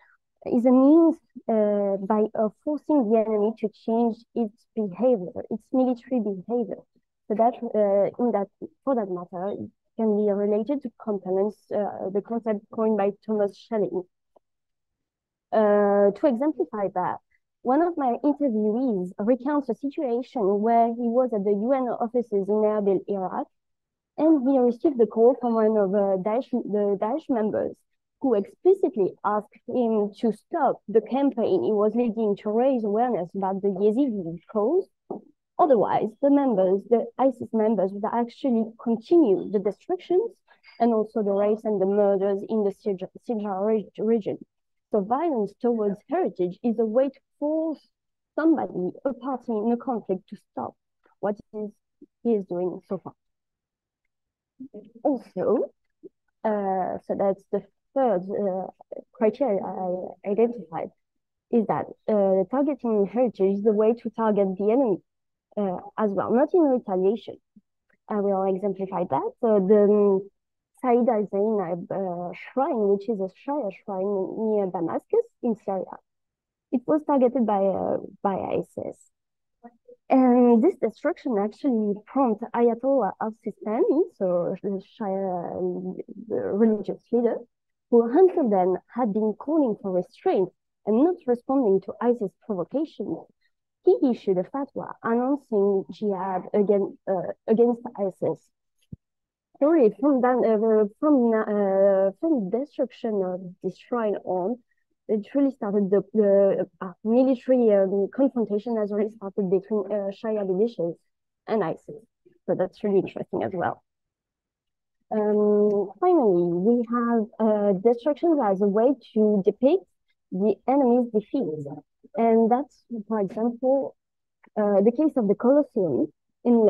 is a means by forcing the enemy to change its behavior, its military behavior. So that, for that matter, it can be related to components, the concept coined by Thomas Schelling. To exemplify that, one of my interviewees recounts a situation where he was at the UN offices in Erbil, Iraq, and he received a call from one of the Daesh members who explicitly asked him to stop the campaign he was leading to raise awareness about the Yazidi cause. Otherwise, the ISIS members would actually continue the destructions and also the rapes and the murders in the Syria region. So violence towards heritage is a way to force somebody, a party in a conflict, to stop what he is doing so far. Also, so that's the third criteria I identified, is that targeting heritage is a way to target the enemy as well, not in retaliation. I will exemplify that. So the Saida Zainab shrine, which is a Shia shrine near Damascus in Syria, it was targeted by ISIS. And this destruction actually prompted Ayatollah al-Sistani, so the Shia religious leader, who until then had been calling for restraint and not responding to ISIS provocations. He issued a fatwa announcing jihad against ISIS. Sorry, from destruction of this shrine on, it really started the military confrontation has really started between Shia militias and ISIS. So that's really interesting as well. Finally, we have destruction as a way to depict the enemy's defeat. And that's, for example, the case of the Colosseum in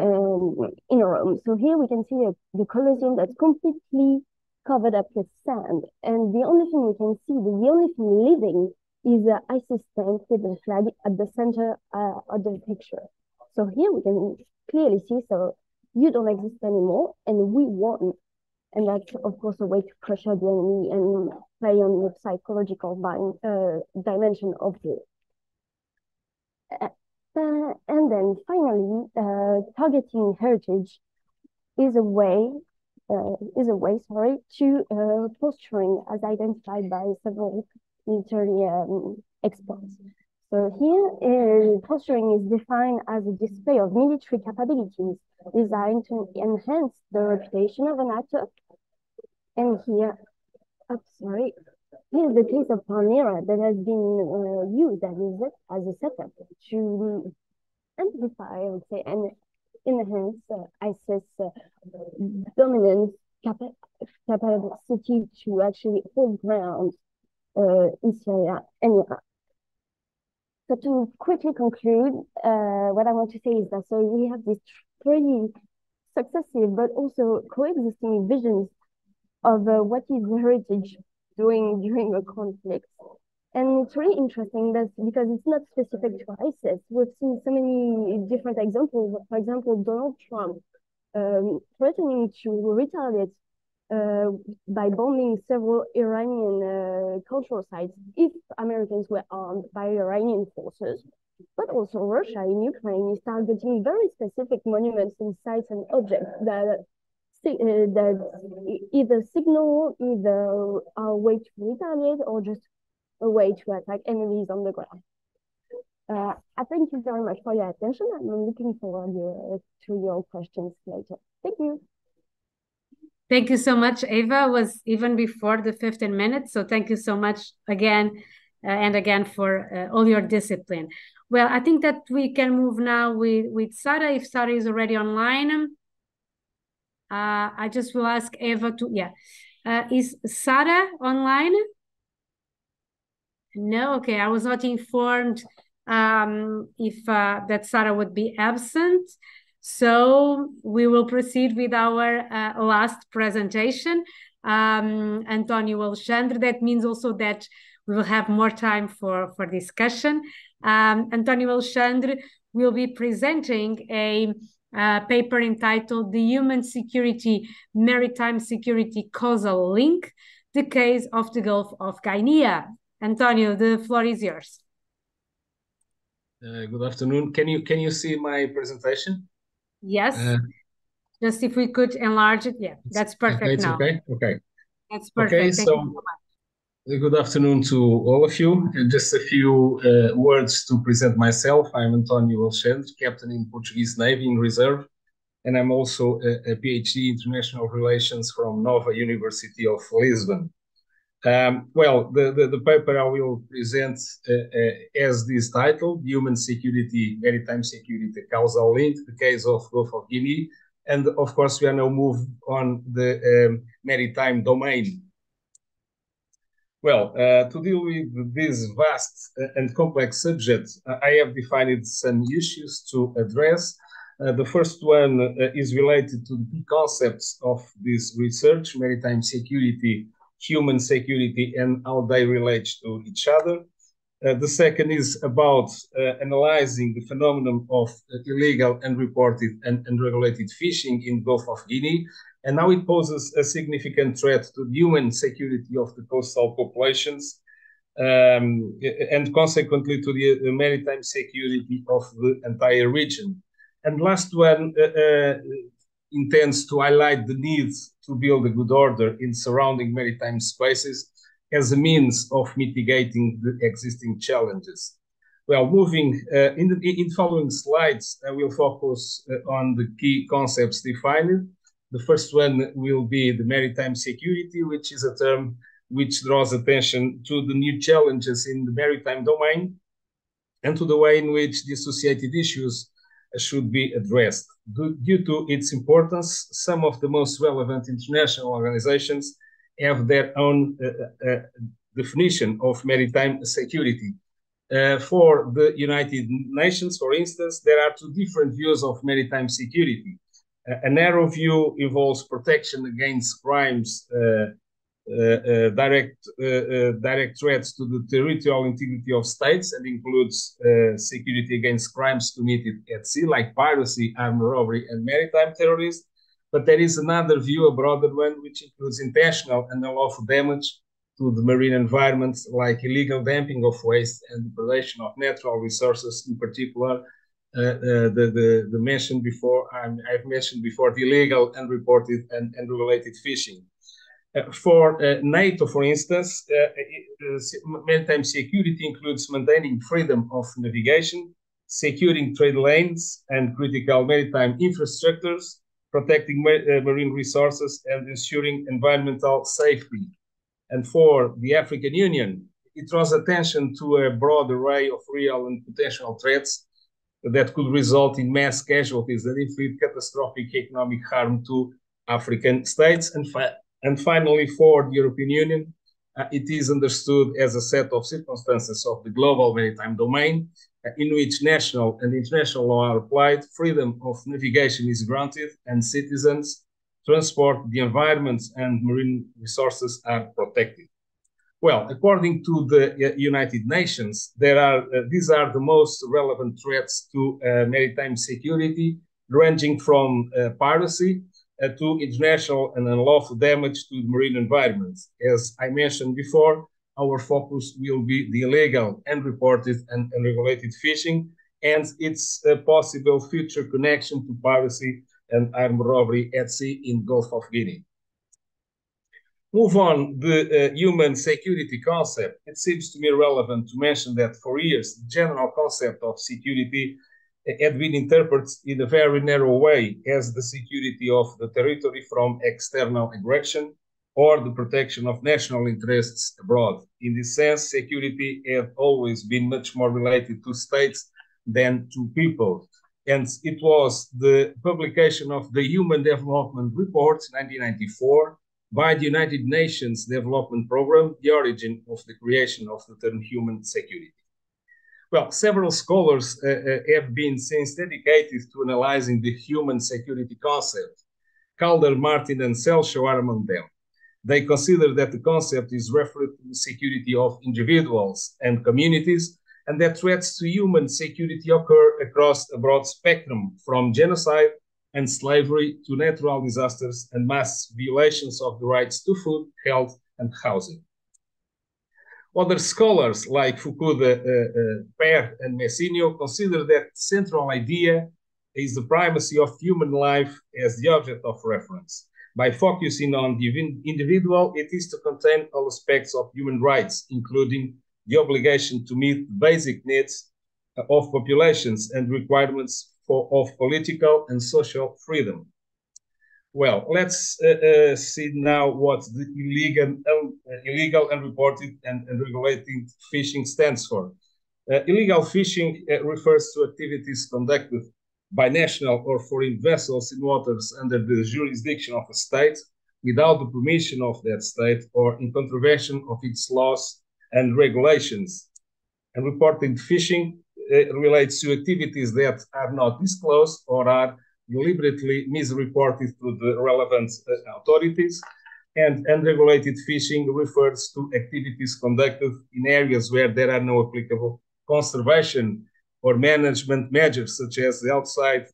Rome. So here we can see the Colosseum that's completely covered up with sand. And the only thing we can see, the only thing living is the ISIS tent with the flag at the center of the picture. So here we can clearly see, so you don't exist anymore and we won. And that's, of course, a way to pressure the enemy and play on the psychological dimension of this. And then finally, targeting heritage is a way, to posturing, as identified by several military experts. So here, posturing is defined as a display of military capabilities designed to enhance the reputation of an actor. And here, here's the case of Palmyra that has been used as a setup to amplify, I would say, and enhance ISIS dominance capacity to actually hold ground in Syria and Iraq. So to quickly conclude, what I want to say is that so we have these three successive but also coexisting visions of what is the heritage during a conflict. And it's really interesting that because it's not specific to ISIS. We've seen so many different examples. For example, Donald Trump threatening to retaliate by bombing several Iranian cultural sites if Americans were armed by Iranian forces. But also Russia in Ukraine is targeting very specific monuments and sites and objects that either signal either a way to retaliate or just a way to attack enemies on the ground. I thank you very much for your attention. I'm looking forward to your questions later. Thank you. Thank you so much, Eva. It was even before the 15 minutes. So thank you so much again and again for all your discipline. Well, I think that we can move now with Sarah, if Sarah is already online. I just will ask Eva to, is Sarah online? No, okay, I was not informed if that Sarah would be absent. So we will proceed with our last presentation, António Alexandre. That means also that we will have more time for discussion. António Alexandre will be presenting a paper entitled The Human Security, Maritime Security Causal Link, the Case of the Gulf of Guinea. António, the floor is yours. Good afternoon. Can you see my presentation? Yes. Just if we could enlarge it. Yeah, that's perfect now. Okay. That's perfect. Okay, Thank you so much. Good afternoon to all of you. And just a few words to present myself. I'm António Alexandre, captain in Portuguese Navy in reserve. And I'm also a PhD in International Relations from Nova University of Lisbon. Well, the paper I will present has this title, Human Security, Maritime Security, Causal Link, the Case of Gulf of Guinea. And of course, we are now moved on the maritime domain. Well, to deal with this vast and complex subject, I have defined some issues to address. The first one is related to the key concepts of this research, maritime security, human security, and how they relate to each other. The second is about analyzing the phenomenon of illegal, unreported, and unregulated fishing in Gulf of Guinea, and how it poses a significant threat to the human security of the coastal populations, and consequently to the maritime security of the entire region. And last one intends to highlight the need to build a good order in surrounding maritime spaces as a means of mitigating the existing challenges. Well, moving in following slides, I will focus on the key concepts defined. The first one will be the maritime security, which is a term which draws attention to the new challenges in the maritime domain and to the way in which the associated issues should be addressed. Due to its importance, some of the most relevant international organizations have their own definition of maritime security. For the United Nations, for instance, there are two different views of maritime security. A narrow view involves protection against crimes, direct threats to the territorial integrity of states, and includes security against crimes committed at sea, like piracy, armed robbery, and maritime terrorism. But there is another view, a broader one, which includes intentional and unlawful damage to the marine environment, like illegal dumping of waste and depredation of natural resources, in particular, the mentioned before, I've mentioned before, the illegal, unreported, and unregulated fishing. For NATO, for instance, maritime security includes maintaining freedom of navigation, securing trade lanes and critical maritime infrastructures, protecting marine resources, and ensuring environmental safety. And for the African Union, it draws attention to a broad array of real and potential threats that could result in mass casualties and inflict catastrophic economic harm to African states. And finally, for the European Union, It is understood as a set of circumstances of the global maritime domain in which national and international law are applied, freedom of navigation is granted, and citizens, transport, the environment, and marine resources are protected. Well, according to the United Nations, these are the most relevant threats to maritime security, ranging from piracy to international and unlawful damage to the marine environment. As I mentioned before, our focus will be the illegal, unreported, and unregulated fishing and its possible future connection to piracy and armed robbery at sea in the Gulf of Guinea. Move on, the human security concept. It seems to me relevant to mention that for years, the general concept of security had been interpreted in a very narrow way as the security of the territory from external aggression or the protection of national interests abroad. In this sense, security had always been much more related to states than to people. And it was the publication of the Human Development Report, 1994, by the United Nations Development Programme, the origin of the creation of the term human security. Well, several scholars have been since dedicated to analyzing the human security concept. Calder, Martin, and Selchow are among them. They consider that the concept is referred to the security of individuals and communities, and that threats to human security occur across a broad spectrum, from genocide and slavery to natural disasters and mass violations of the rights to food, health, and housing. Other scholars like Fukuda, Per, and Messinho consider that the central idea is the primacy of human life as the object of reference. By focusing on the individual, it is to contain all aspects of human rights, including the obligation to meet basic needs of populations and requirements of political and social freedom. Well, let's see now what the illegal, unreported, and unregulated fishing stands for. Illegal fishing refers to activities conducted by national or foreign vessels in waters under the jurisdiction of a state without the permission of that state or in contravention of its laws and regulations. Unreported fishing relates to activities that are not disclosed or are deliberately misreported to the relevant authorities. And unregulated fishing refers to activities conducted in areas where there are no applicable conservation or management measures, such as outside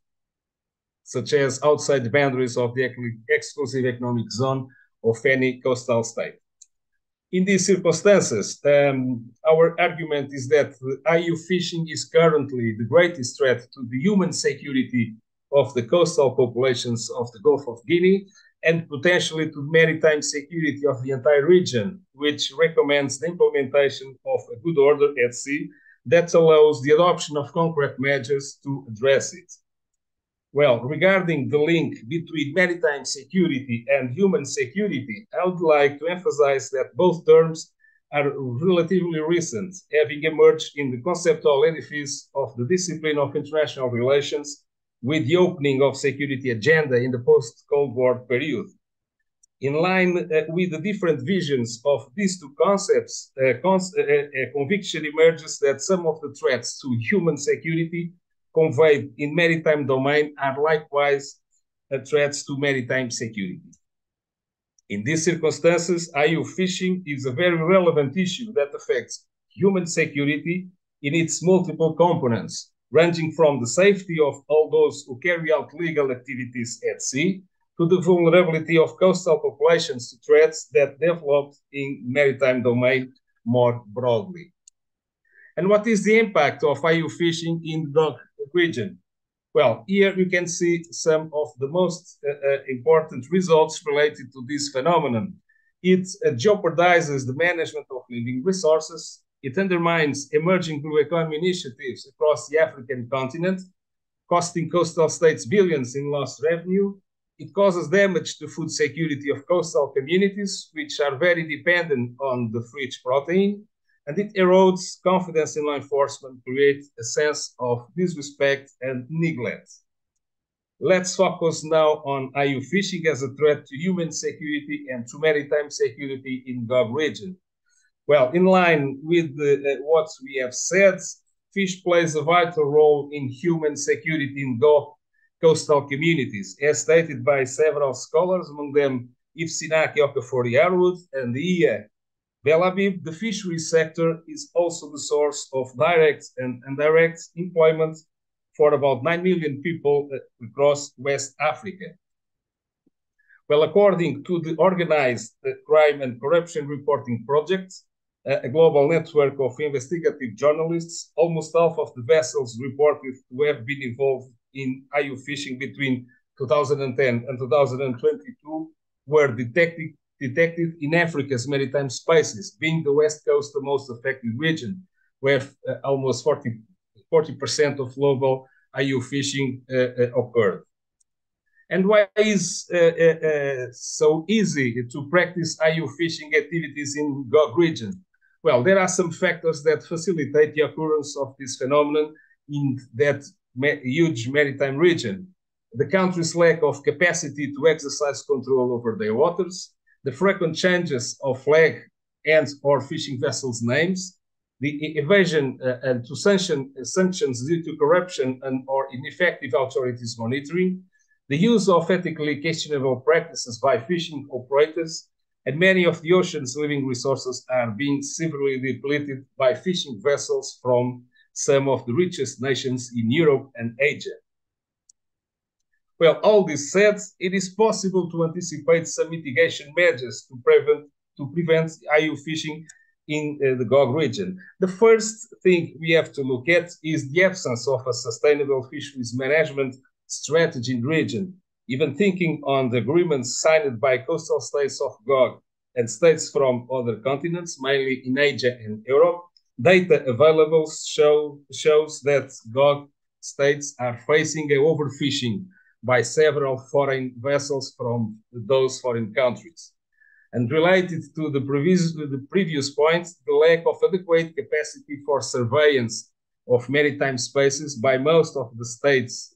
the boundaries of the exclusive economic zone of any coastal state. In these circumstances, our argument is that IUU fishing is currently the greatest threat to the human security of the coastal populations of the Gulf of Guinea and potentially to maritime security of the entire region, which recommends the implementation of a good order at sea that allows the adoption of concrete measures to address it. Well, regarding the link between maritime security and human security, I would like to emphasize that both terms are relatively recent, having emerged in the conceptual edifice of the discipline of international relations with the opening of security agenda in the post-Cold War period. In line with the different visions of these two concepts, a conviction emerges that some of the threats to human security conveyed in maritime domain are likewise threats to maritime security. In these circumstances, IUU fishing is a very relevant issue that affects human security in its multiple components, ranging from the safety of all those who carry out legal activities at sea to the vulnerability of coastal populations to threats that developed in maritime domain more broadly. And what is the impact of IUU fishing in the region? Well, here you can see some of the most important results related to this phenomenon. It jeopardizes the management of living resources. It undermines emerging blue economy initiatives across the African continent, costing coastal states billions in lost revenue. It causes damage to food security of coastal communities, which are very dependent on the fish protein. And it erodes confidence in law enforcement, creates a sense of disrespect and neglect. Let's focus now on IUU fishing as a threat to human security and to maritime security in the GOB region. Well, in line with what we have said, fish plays a vital role in human security in coastal communities, as stated by several scholars, among them Ifsinaki Okafor-Yarwood and Ia Belabib. The fishery sector is also the source of direct and indirect employment for about 9 million people across West Africa. Well, according to the Organized Crime and Corruption Reporting Project, a global network of investigative journalists, almost half of the vessels reported to have been involved in IU fishing between 2010 and 2022 were detected in Africa's maritime spaces, being the West Coast the most affected region, where almost 40% of global IU fishing occurred. And why is so easy to practice IU fishing activities in GOG region? Well, there are some factors that facilitate the occurrence of this phenomenon in that huge maritime region. The country's lack of capacity to exercise control over their waters, the frequent changes of flag and or fishing vessels' names, the evasion and to sanctions due to corruption and or ineffective authorities monitoring, the use of ethically questionable practices by fishing operators, and many of the ocean's living resources are being severely depleted by fishing vessels from some of the richest nations in Europe and Asia. Well, all this said, it is possible to anticipate some mitigation measures to prevent IU fishing in the GOG region. The first thing we have to look at is the absence of a sustainable fisheries management strategy in the region. Even thinking on the agreements signed by coastal states of GOG and states from other continents, mainly in Asia and Europe, data available shows that GOG states are facing an overfishing by several foreign vessels from those foreign countries. And related to the previous point, the lack of adequate capacity for surveillance of maritime spaces by most of the states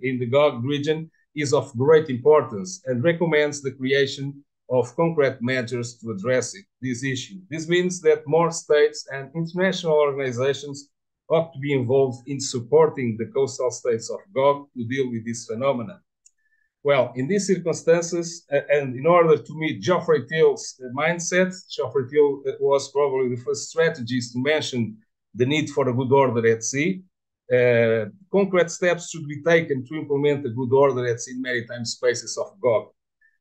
in the GOG region is of great importance and recommends the creation of concrete measures to address this issue. This means that more states and international organizations ought to be involved in supporting the coastal states of GOG to deal with this phenomenon. Well, in these circumstances, and in order to meet Geoffrey Till's mindset, Geoffrey Till was probably the first strategist to mention the need for a good order at sea. Concrete steps should be taken to implement a good order at sea in maritime spaces of GOG.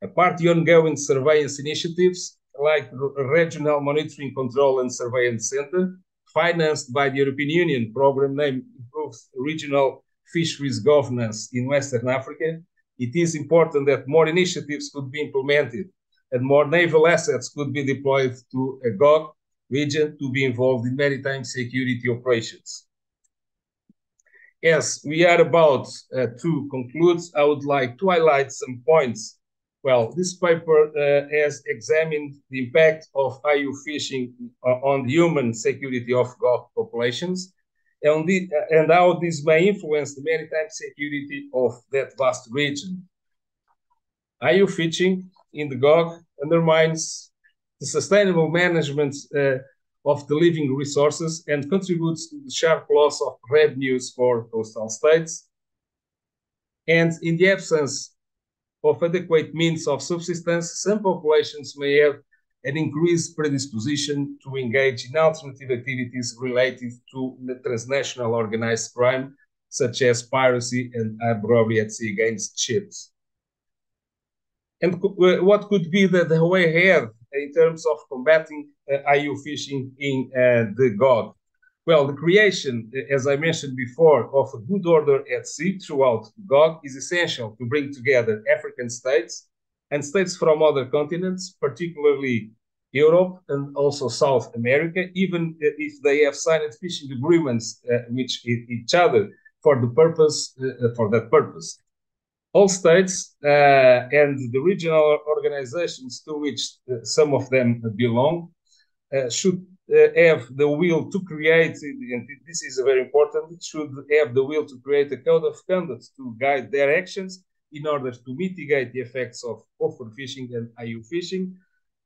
Apart the ongoing surveillance initiatives, like the Regional Monitoring Control and Surveillance Center, financed by the European Union program named Improves Regional Fisheries Governance in Western Africa, it is important that more initiatives could be implemented and more naval assets could be deployed to a GOG region to be involved in maritime security operations. As we are about to conclude, I would like to highlight some points. Well, this paper has examined the impact of IU fishing on the human security of GOG populations and how this may influence the maritime security of that vast region. IU fishing in the GOG undermines the sustainable management of the living resources and contributes to the sharp loss of revenues for coastal states. And in the absence of adequate means of subsistence, some populations may have an increased predisposition to engage in alternative activities related to the transnational organized crime, such as piracy and armed robbery at sea against ships. And what could be the way ahead in terms of combating IU fishing in the GOG? Well, the creation, as I mentioned before, of a good order at sea throughout GOG is essential to bring together African states and states from other continents, particularly Europe and also South America, even if they have signed fishing agreements with each other for that purpose. All states and the regional organizations to which some of them belong should have the will to create, and this is very important, should have the will to create a code of conduct to guide their actions in order to mitigate the effects of overfishing and IU fishing.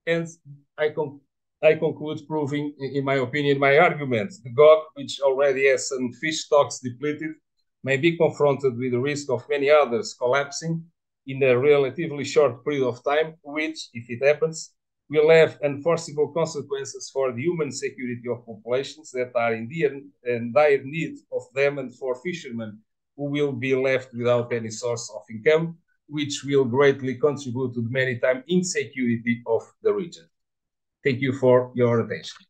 And I I conclude proving, in my opinion, my argument. The GOG, which already has some fish stocks depleted, may be confronted with the risk of many others collapsing in a relatively short period of time, which, if it happens, will have unforeseeable consequences for the human security of populations that are in dire need of them, and for fishermen who will be left without any source of income, which will greatly contribute to the maritime insecurity of the region. Thank you for your attention.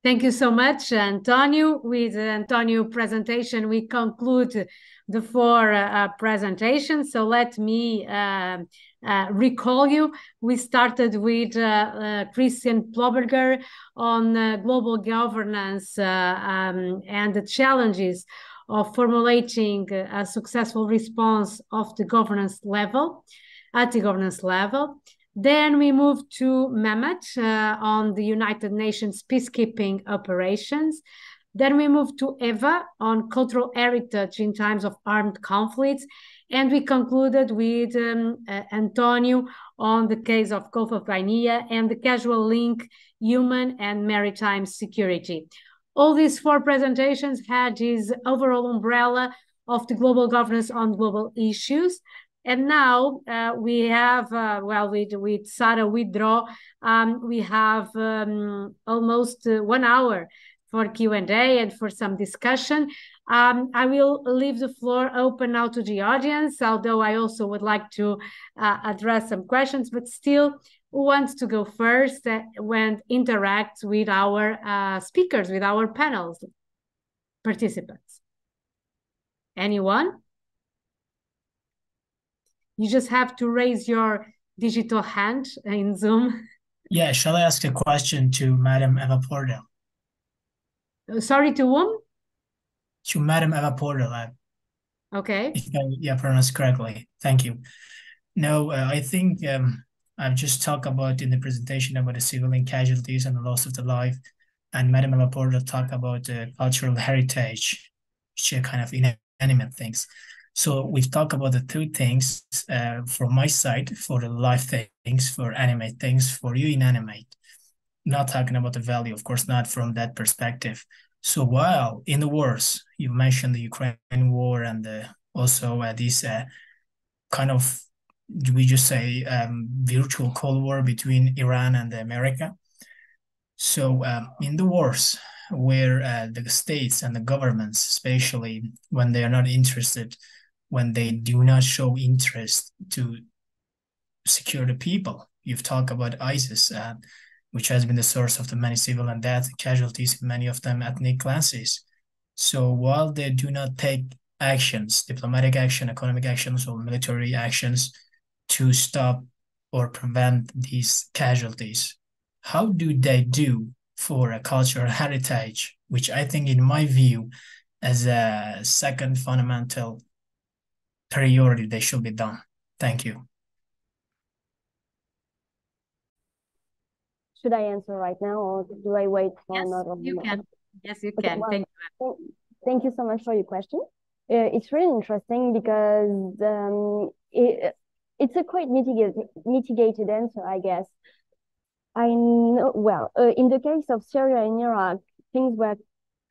Thank you so much, António. With António's presentation, we conclude the four presentations. So let me recall you. We started with Christian Ploberger on global governance and the challenges of formulating a successful response of the governance level, at the governance level. Then we moved to Mehmet on the United Nations peacekeeping operations. Then we moved to Eva on cultural heritage in times of armed conflicts. And we concluded with António on the case of Gulf of Guinea and the causal link, human and maritime security. All these four presentations had this overall umbrella of the global governance on global issues. And now we have, with Sarah withdraw, we have almost 1 hour for Q&A and for some discussion. I will leave the floor open now to the audience, although I also would like to address some questions, but still, who wants to go first when interact with our speakers, with our panels participants? Anyone? You just have to raise your digital hand in Zoom. Yeah, shall I ask a question to Madam Eva Portel? Sorry, to whom? To Madam Eva Portel. Okay. If I pronounced correctly. Thank you. No, I think I've just talked about in the presentation about the civilian casualties and the loss of the life. And Madam Eva Portel talked about cultural heritage, which are kind of inanimate things. So we've talked about the two things from my side, for the life things, for animate things, for you inanimate. Not talking about the value, of course, not from that perspective. So while in the wars, you mentioned the Ukraine war and also this kind of, we just say, virtual Cold War between Iran and America. So in the wars where the states and the governments, especially when they are not interested, when they do not show interest to secure the people. You've talked about ISIS, which has been the source of the many civilian deaths and casualties in many of them ethnic classes. So while they do not take actions, diplomatic action, economic actions, or military actions to stop or prevent these casualties, how do they do for a cultural heritage, which I think, in my view, as a second fundamental priority, they should be done? Thank you. Should I answer right now, or do I wait for another moment? You can. Yes, you okay, can. Well, thank you so much for your question. It's really interesting because it's a quite mitigated answer, I guess. I know, well, in the case of Syria and Iraq, things were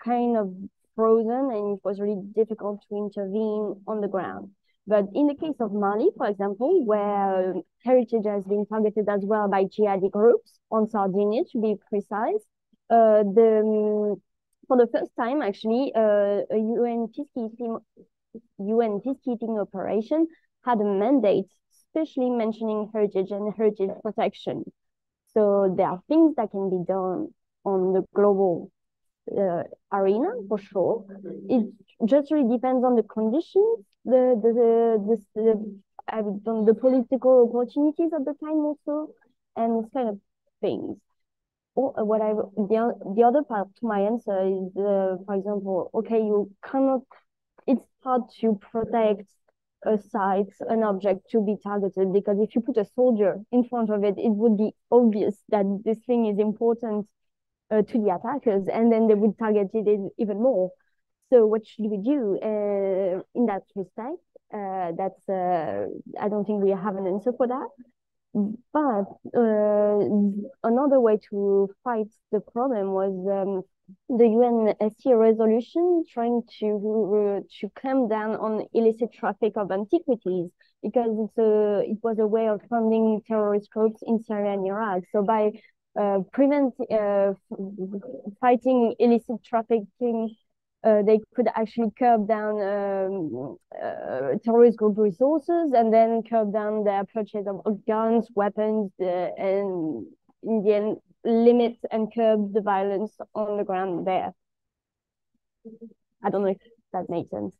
kind of frozen and it was really difficult to intervene on the ground. But in the case of Mali, for example, where heritage has been targeted as well by jihadi groups on Sardinia, to be precise, for the first time, actually, a UN peacekeeping operation had a mandate, especially mentioning heritage and heritage protection. So there are things that can be done on the global arena, for sure. It just really depends on the conditions, the political opportunities at the time also, and this kind of things. The other part to my answer is, for example, okay, you cannot, it's hard to protect a site, an object to be targeted, because if you put a soldier in front of it, it would be obvious that this thing is important to the attackers, and then they would target it even more. So what should we do in that respect? I don't think we have an answer for that. But another way to fight the problem was the UNSC resolution trying to clamp down on illicit traffic of antiquities, because it was a way of funding terrorist groups in Syria and Iraq. So by fighting illicit trafficking, they could actually curb down terrorist group resources, and then curb down their purchase of guns, weapons, and in the end, limit and curb the violence on the ground there. I don't know if that makes sense.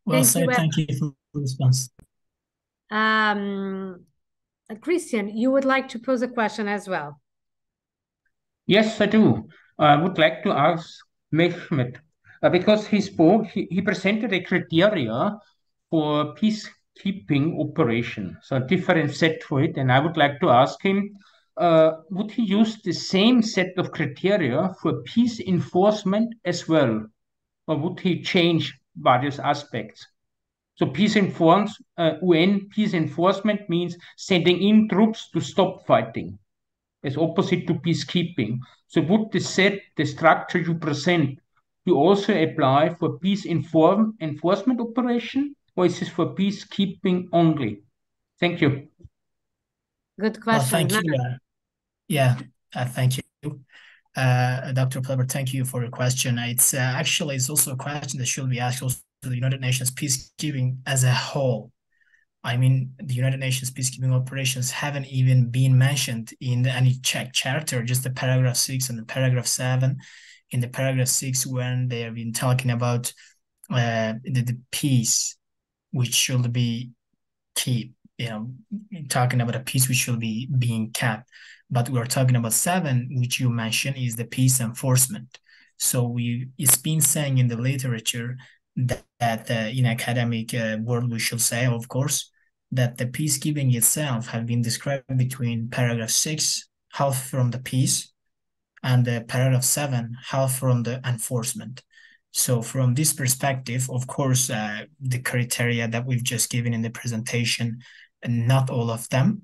Well said. Thank you for the response. Christian, you would like to pose a question as well? Yes, I do. I would like to ask Mehmet, because he spoke, he presented a criteria for peacekeeping operation, so a different set for it, and I would like to ask him, would he use the same set of criteria for peace enforcement as well, or would he change various aspects? So UN peace enforcement means sending in troops to stop fighting, as opposite to peacekeeping. So would the structure you present, you also apply for peace enforcement operation, or is this for peacekeeping only? Thank you. Good question. Thank you. Thank you. Dr. Ploberger, thank you for your question. It's actually, it's also a question that should be asked also to the United Nations peacekeeping as a whole. I mean, the United Nations peacekeeping operations haven't even been mentioned in any charter, just the paragraph 6 and the paragraph 7. In the paragraph 6, when they have been talking about the peace, which should be kept, talking about a peace which should be being kept. But we're talking about 7, which you mentioned, is the peace enforcement. So it's been saying in the literature that in academic world, we should say, of course, that the peacekeeping itself have been described between paragraph 6, half from the peace, and the paragraph 7, half from the enforcement. So from this perspective, of course, the criteria that we've just given in the presentation, not all of them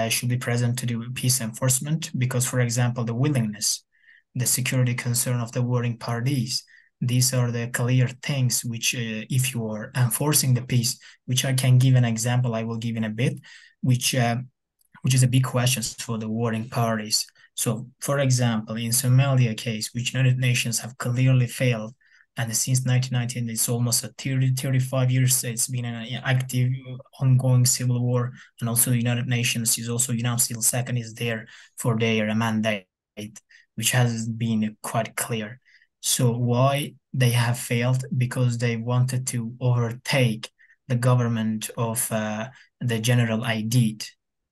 should be present to do peace enforcement, because, for example, the willingness, the security concern of the warring parties, these are the clear things which, if you are enforcing the peace, which I can give an example, I will give in a bit, which is a big question for the warring parties. So, for example, in Somalia case, which United Nations have clearly failed, and since 1919, it's almost 35 years, it's been an active, ongoing civil war, and also the United Nations is also, UNAMSIL second is there for their mandate, which has been quite clear. So why they have failed? Because they wanted to overtake the government of the General Aidid,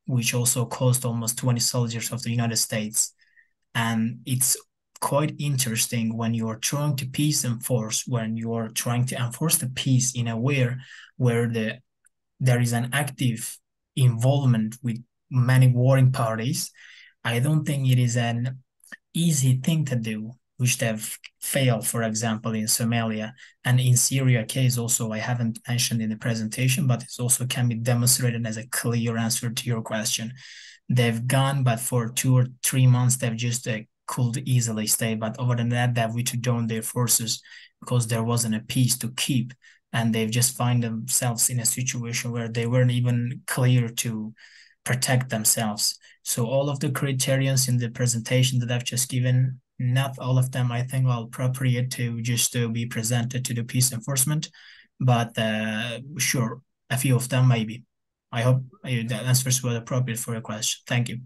which also cost almost 20 soldiers of the United States. And it's quite interesting when you are trying to peace enforce, when you are trying to enforce the peace in a way where there is an active involvement with many warring parties. I don't think it is an easy thing to do, which they've failed, for example, in Somalia. And in Syria case also, I haven't mentioned in the presentation, but it also can be demonstrated as a clear answer to your question. They've gone, but for 2 or 3 months, they've just could easily stay. But other than that, they've withdrawn their forces because there wasn't a peace to keep. And they've just find themselves in a situation where they weren't even clear to protect themselves. So all of the criterions in the presentation that I've just given, not all of them, I think, are appropriate to just be presented to the peace enforcement, but sure, a few of them maybe. I hope that answers were appropriate for your question. Thank you.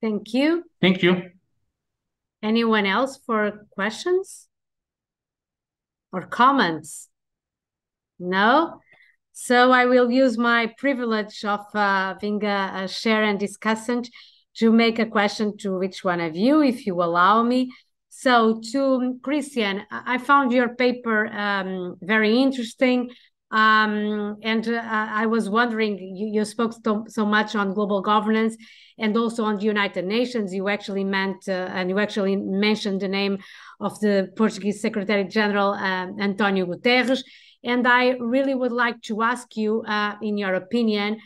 Thank you. Thank you. Anyone else for questions or comments? No? So I will use my privilege of being a share and discussant to make a question to each one of you, if you allow me. So to Christian, I found your paper very interesting. And I was wondering, you spoke so much on global governance and also on the United Nations. You actually and you actually mentioned the name of the Portuguese Secretary General, António Guterres. And I really would like to ask you, in your opinion,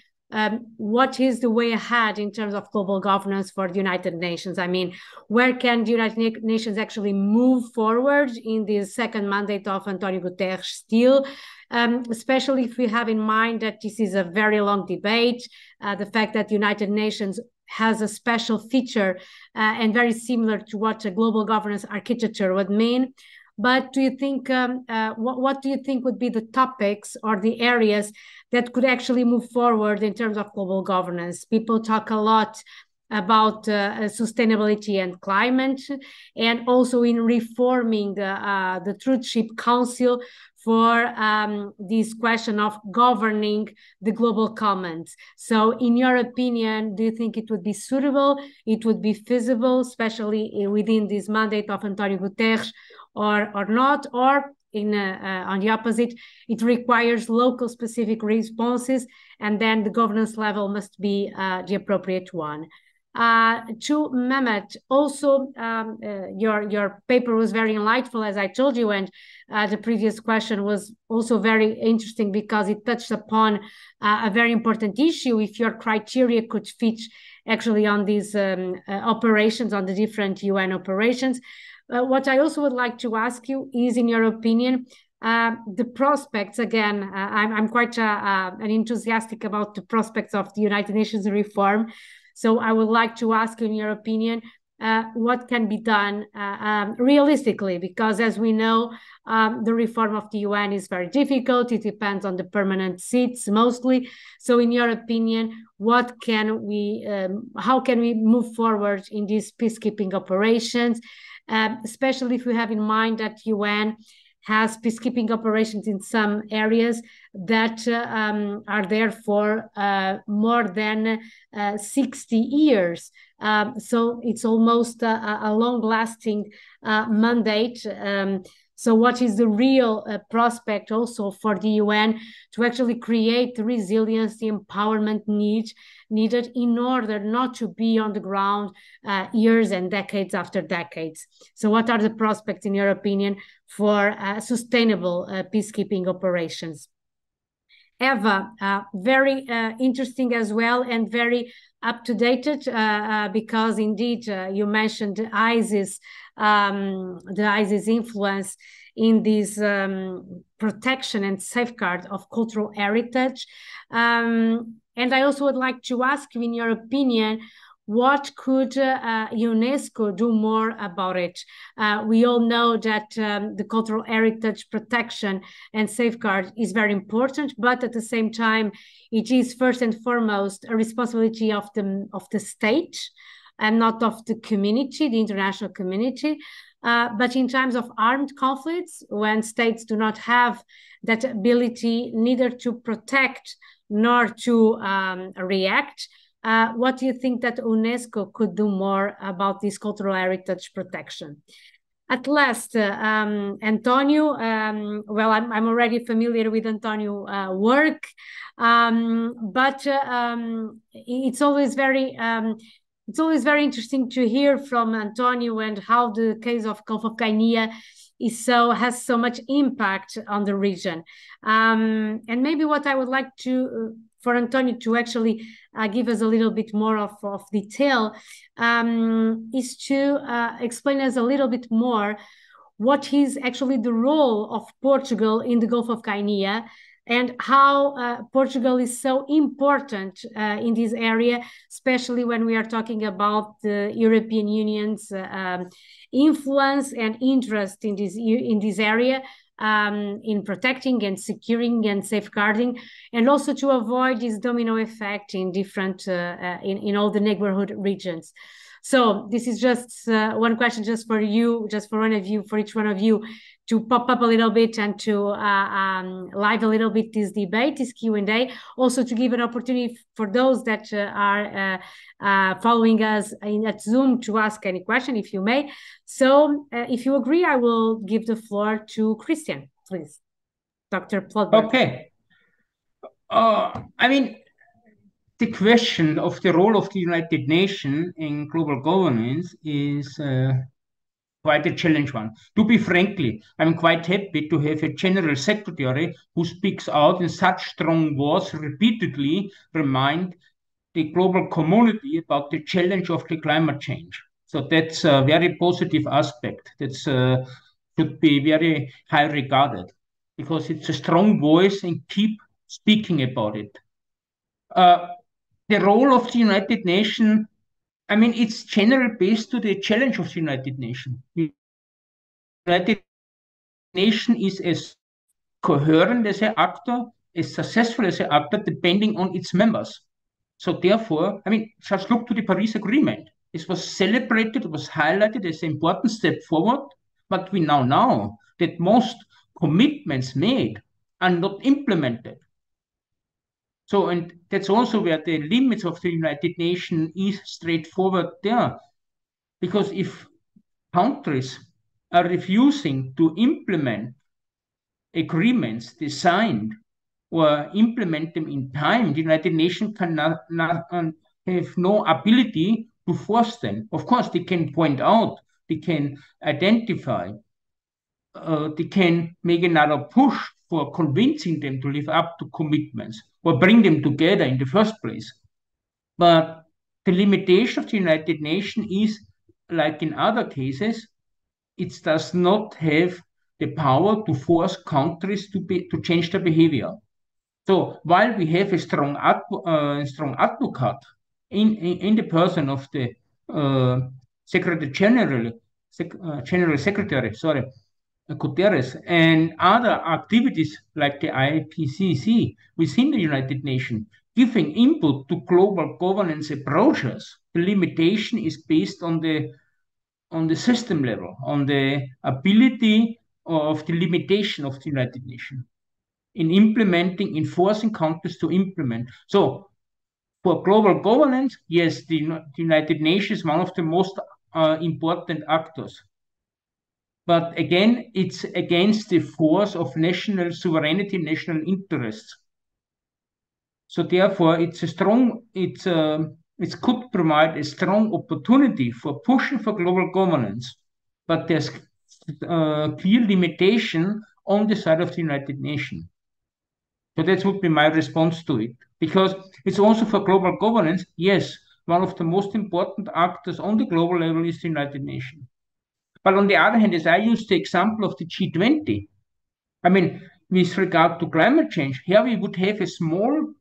what is the way ahead in terms of global governance for the United Nations? I mean, where can the United Nations actually move forward in this second mandate of António Guterres still? Especially if we have in mind that this is a very long debate, the fact that the United Nations has a special feature and very similar to what a global governance architecture would mean. But do you think, what do you think would be the topics or the areas that could actually move forward in terms of global governance? People talk a lot about sustainability and climate, and also in reforming the Truthship Council for this question of governing the global commons. So in your opinion, do you think it would be suitable, it would be feasible, especially within this mandate of António Guterres, or not? Or on the opposite, it requires local specific responses, and then the governance level must be the appropriate one. To Mehmet, also, your paper was very enlightful, as I told you, and the previous question was also very interesting because it touched upon a very important issue, if your criteria could fit actually on these operations, on the different UN operations. What I also would like to ask you is, in your opinion, the prospects, again, I'm quite an enthusiastic about the prospects of the United Nations reform. So I would like to ask you, in your opinion, what can be done realistically, because as we know, the reform of the UN is very difficult. It depends on the permanent seats mostly. So in your opinion, what can we, how can we move forward in these peacekeeping operations, especially if we have in mind that UN has peacekeeping operations in some areas that are there for more than 60 years. So it's almost a long-lasting mandate. So what is the real prospect also for the UN to actually create the resilience, the empowerment needed in order not to be on the ground years and decades after decades? So what are the prospects, in your opinion, for sustainable peacekeeping operations? Eva, very interesting as well, and very up-to-date, because indeed you mentioned the ISIS influence in this protection and safeguard of cultural heritage. And I also would like to ask you, in your opinion, what could UNESCO do more about it? We all know that the cultural heritage protection and safeguard is very important, but at the same time, it is first and foremost a responsibility of the state and not of the community, the international community. But in times of armed conflicts, when states do not have that ability neither to protect nor to react, what do you think that UNESCO could do more about this cultural heritage protection? At last, António, well, I'm already familiar with António's work, but it's always very interesting to hear from António and how the case of Gulf of Guinea has so much impact on the region. And maybe what I would like for António to actually give us a little bit more of detail is to explain us a little bit more what is actually the role of Portugal in the Gulf of Guinea, and how Portugal is so important in this area, especially when we are talking about the European Union's influence and interest in this area, in protecting and securing and safeguarding, and also to avoid this domino effect in different in all the neighborhood regions. So this is just one question, just for you, just for each one of you, to pop up a little bit and to live a little bit this debate, this Q&A, also to give an opportunity for those that are following us at Zoom to ask any question, if you may. So if you agree, I will give the floor to Christian, please. Dr. Ploberger. Okay. I mean, the question of the role of the United Nations in global governance is quite a challenge one. To be frankly, I'm quite happy to have a general secretary who speaks out in such strong words, repeatedly remind the global community about the challenge of the climate change. So that's a very positive aspect. That's should be very high regarded because it's a strong voice and keep speaking about it. The role of the United Nations, I mean, it's generally based to the challenge of the United Nations. The United Nations is as coherent as an actor, as successful as an actor, depending on its members. So therefore, I mean, just look to the Paris Agreement. It was celebrated, it was highlighted as an important step forward, but we now know that most commitments made are not implemented. So, and that's also where the limits of the United Nations is straightforward there. Because if countries are refusing to implement agreements they signed or implement them in time, the United Nations cannot have no ability to force them. Of course, they can point out, they can identify, they can make another push for convincing them to live up to commitments or bring them together in the first place. But the limitation of the United Nations is, like in other cases, it does not have the power to force countries to change their behavior. So while we have a strong advocate in the person of the General Secretary, Guterres, and other activities like the IPCC within the United Nations, giving input to global governance approaches, the limitation is based on the system level, on the ability of the limitation of the United Nations in implementing, in forcing countries to implement. So for global governance, yes, the United Nations is one of the most important actors. But again, it's against the force of national sovereignty, national interests. So therefore, it could provide a strong opportunity for pushing for global governance, but there's clear limitation on the side of the United Nations. So that would be my response to it, because it's also for global governance. Yes, one of the most important actors on the global level is the United Nations. But on the other hand, as I used the example of the G20, I mean, with regard to climate change, here we would have a small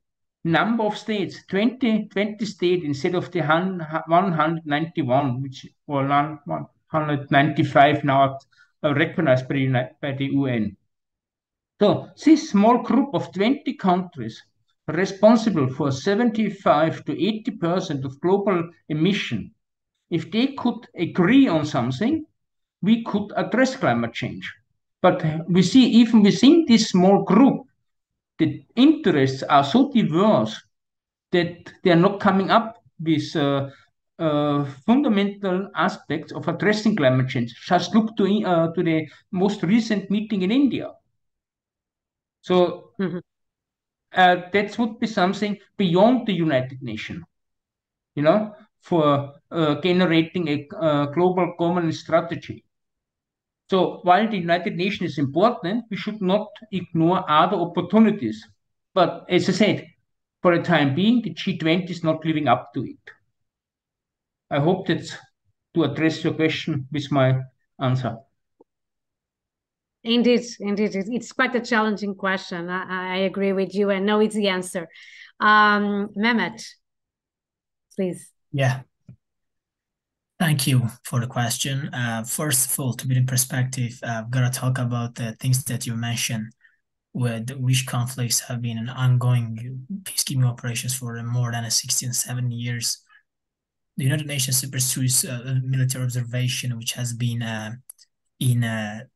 number of states, 20 states instead of the 191, or 195 now recognized by the UN. So this small group of 20 countries responsible for 75 to 80% of global emission, if they could agree on something, we could address climate change. But we see even within this small group, the interests are so diverse that they are not coming up with fundamental aspects of addressing climate change. Just look to the most recent meeting in India. So that would be something beyond the United Nations, for generating a global governance strategy. So while the United Nations is important, we should not ignore other opportunities. But as I said, for the time being, the G20 is not living up to it. I hope that's to address your question with my answer. Indeed. It's quite a challenging question. I agree with you, and no, it's the answer. Mehmet, please. Yeah. Thank you for the question. First of all, to put in perspective, I've got to talk about the things that you mentioned, which conflicts have been an ongoing peacekeeping operations for more than 16, 17 years. The United Nations pursues military observation, which has been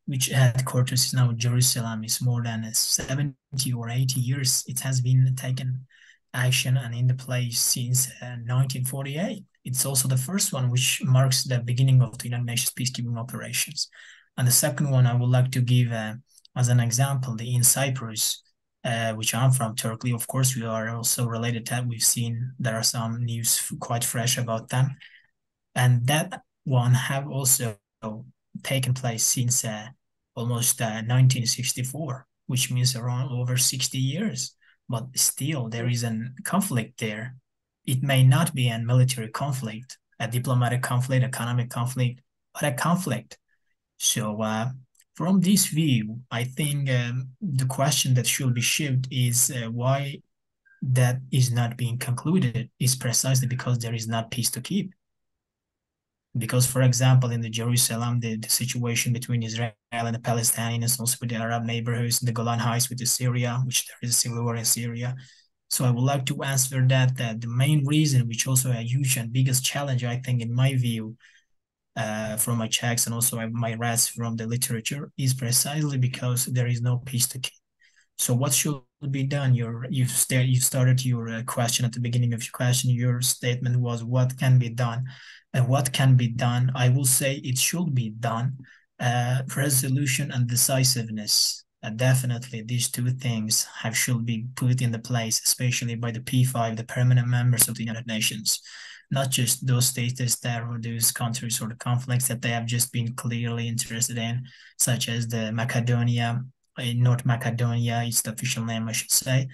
which headquarters is now in Jerusalem, is more than 70 or 80 years. It has been taken action and in the place since 1948. It's also the first one which marks the beginning of the United Nations peacekeeping operations. And the second one I would like to give as an example, in Cyprus, which I'm from, Turkey. Of course, we are also related to that. We've seen there are some news quite fresh about them. And that one have also taken place since almost 1964, which means around over 60 years. But still, there is a conflict there. It may not be a military conflict, a diplomatic conflict, economic conflict, but a conflict. So from this view, I think the question that should be shifted is why that is not being concluded is precisely because there is not peace to keep. Because, for example, in the Jerusalem, the situation between Israel and the Palestinians, also with the Arab neighborhoods, the Golan Heights with the Syria, which there is a civil war in Syria. So I would like to answer that the main reason, which also a huge and biggest challenge, I think, in my view, from my checks and also my reads from the literature, is precisely because there is no peace to keep. So what should be done? You started your question at the beginning of your question. Your statement was what can be done. And what can be done, I will say it should be done. Resolution and decisiveness. Definitely these two things should be put into place, especially by the P5, the permanent members of the United Nations. Not just those states that or those countries or the conflicts that they have just been clearly interested in, such as the Macedonia, North Macedonia is the official name, I should say.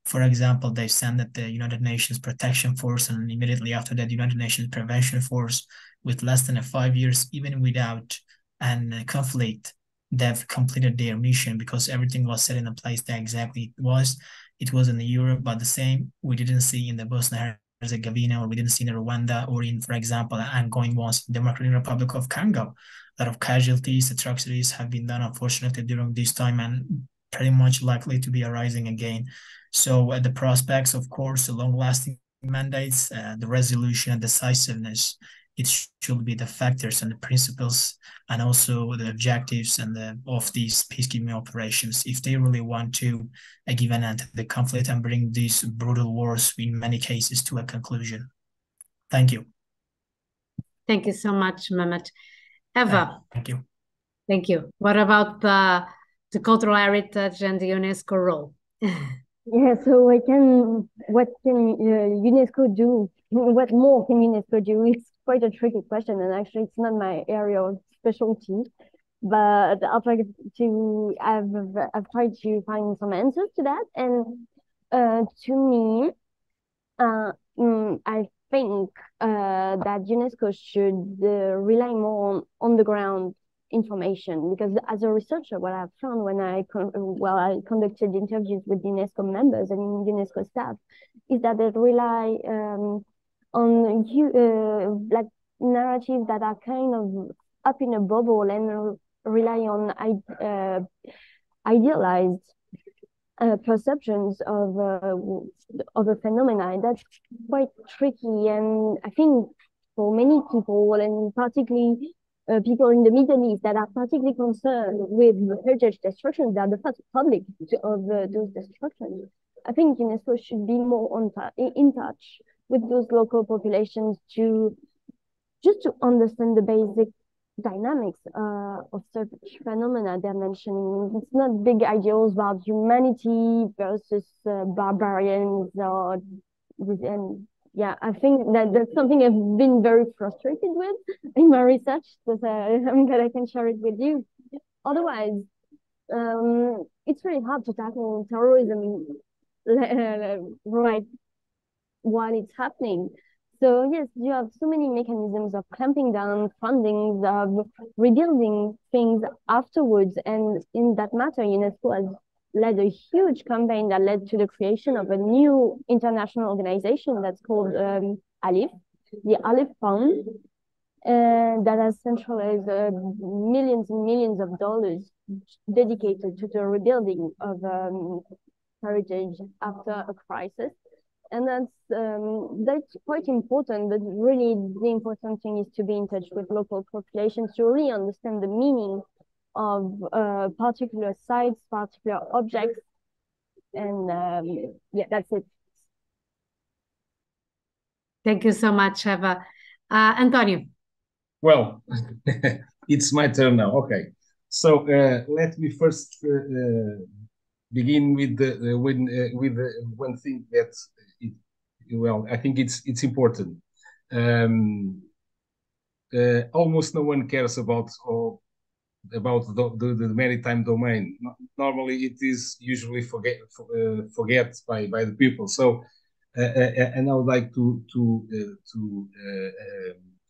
For example, they sent the United Nations Protection Force, and immediately after that, the United Nations Prevention Force, with less than 5 years, even without a conflict, they've completed their mission because everything was set in a place that exactly it was. It was in Europe, but the same we didn't see in the Bosnia-Herzegovina, or we didn't see in Rwanda, or in, for example, ongoing ones in the Democratic Republic of Congo. A lot of casualties, atrocities have been done, unfortunately, during this time, and pretty much likely to be arising again. So the prospects, of course, the long-lasting mandates, the resolution and decisiveness, it should be the factors and the principles and also the objectives and of these peacekeeping operations if they really want to give an end to the conflict and bring these brutal wars in many cases to a conclusion. Thank you. Thank you so much, Mehmet. Eva. Thank you. Thank you. What about the cultural heritage and the UNESCO role? Yeah, so what can UNESCO do? What more can UNESCO do? It's quite a tricky question, and actually it's not my area of specialty, but I've tried to find some answers to that. And to me, I think that UNESCO should rely more on the ground information, because as a researcher, what I've found when I conducted interviews with UNESCO members and UNESCO staff is that they rely on like narratives that are kind of up in a bubble and rely on idealized perceptions of a phenomena. That's quite tricky, and I think for many people, and particularly people in the Middle East that are particularly concerned with heritage destruction, that are the first public of those destructions. I think UNESCO should be more in touch with those local populations to understand the basic dynamics of such phenomena they're mentioning. It's not big ideals about humanity versus barbarians yeah, I think that's something I've been very frustrated with in my research, but I'm glad I can share it with you. Otherwise, it's really hard to tackle terrorism right while it's happening. So yes, you have so many mechanisms of clamping down, funding, of rebuilding things afterwards. And in that matter, UNESCO has led a huge campaign that led to the creation of a new international organization that's called ALIF, the ALIF Fund, that has centralized millions and millions of dollars dedicated to the rebuilding of heritage after a crisis. And that's quite important, but really the important thing is to be in touch with local populations to really understand the meaning of particular sites, particular objects, and yeah, that's it. Thank you so much, Eva. António. Well, it's my turn now. Okay, so let me first begin with one thing that I think it's important. Almost no one cares about about the maritime domain. Normally, it is usually forget by the people. So, and I would like to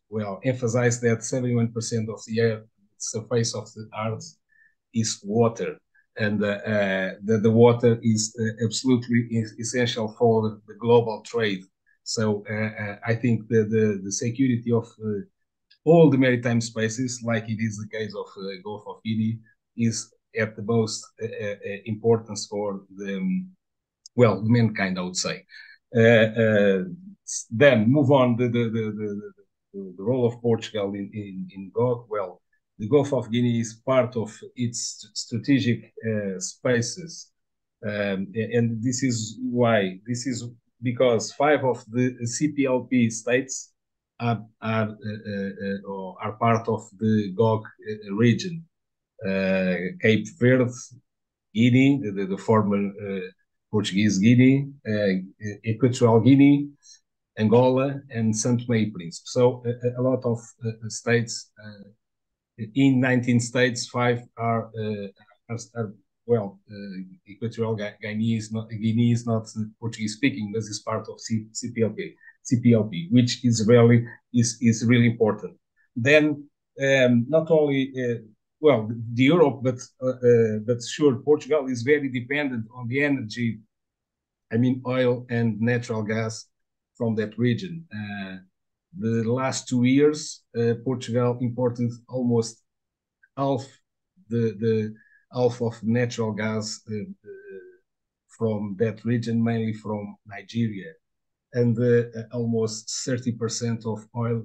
well, emphasize that 71% of the surface of the Earth is water, and the water is absolutely essential for the global trade. So I think the security of all the maritime spaces, like it is the case of Gulf of Guinea, is at the most importance for the well, mankind, I would say. Then move on the role of Portugal in Gulf. Well, the Gulf of Guinea is part of its strategic spaces, and this is why. This is because 5 of the CPLP states are part of the GOG region. Cape Verde, Guinea, the former Portuguese Guinea, Equatorial Guinea, Angola, and Saint Tomé and Príncipe. So a lot of states, in 19 states, 5 are well, Equatorial Guinea is not Portuguese speaking, but is part of CPLP, which is really important. Then not only well, the Europe, but sure, Portugal is very dependent on the energy, I mean, oil and natural gas from that region. The last 2 years, Portugal imported almost half half of natural gas from that region, mainly from Nigeria, and almost 30% of oil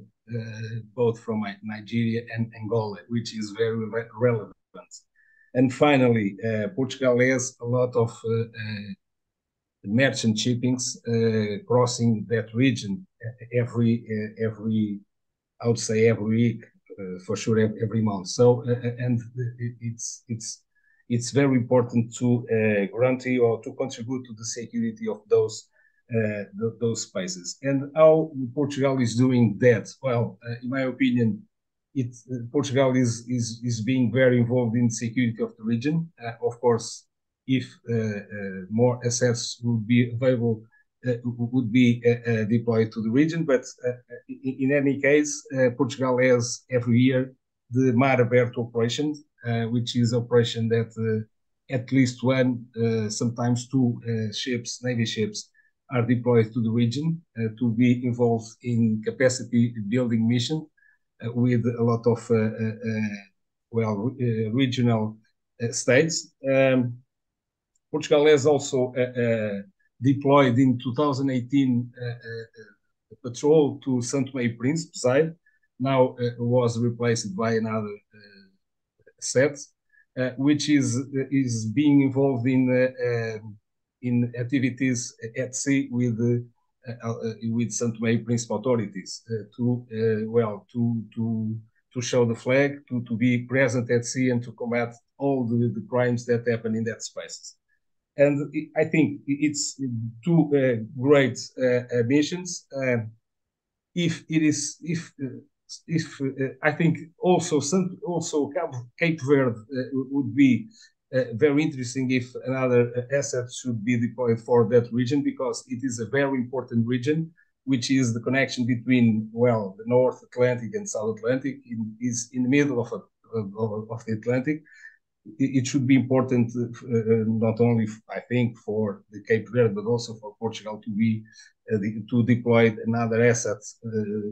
both from Nigeria and Angola, which is very relevant. And finally, Portugal has a lot of merchant shippings crossing that region every I would say every week, for sure every month. So and it's very important to guarantee or to contribute to the security of those spaces. And how Portugal is doing that? Well, in my opinion, Portugal is being very involved in security of the region. Of course, if more assets would be available, would be deployed to the region. But in any case, Portugal has every year the Mar Aberto operation, which is an operation that at least one, sometimes 2 ships, Navy ships, are deployed to the region to be involved in capacity building mission with a lot of regional states. Portugal has also deployed in 2018 patrol to Saint Tomé and Príncipe side. Now was replaced by another set, which is being involved in activities at sea with Saint Tomé and Príncipe authorities to show the flag, to be present at sea and to combat all the crimes that happen in that space. And I think it's 2 great missions. I think also Cape Verde would be very interesting if another asset should be deployed for that region, because it is a very important region, which is the connection between, well, the North Atlantic and South Atlantic. Is in the middle of the Atlantic. It should be important not only, I think, for the Cape Verde, but also for Portugal to deploy another asset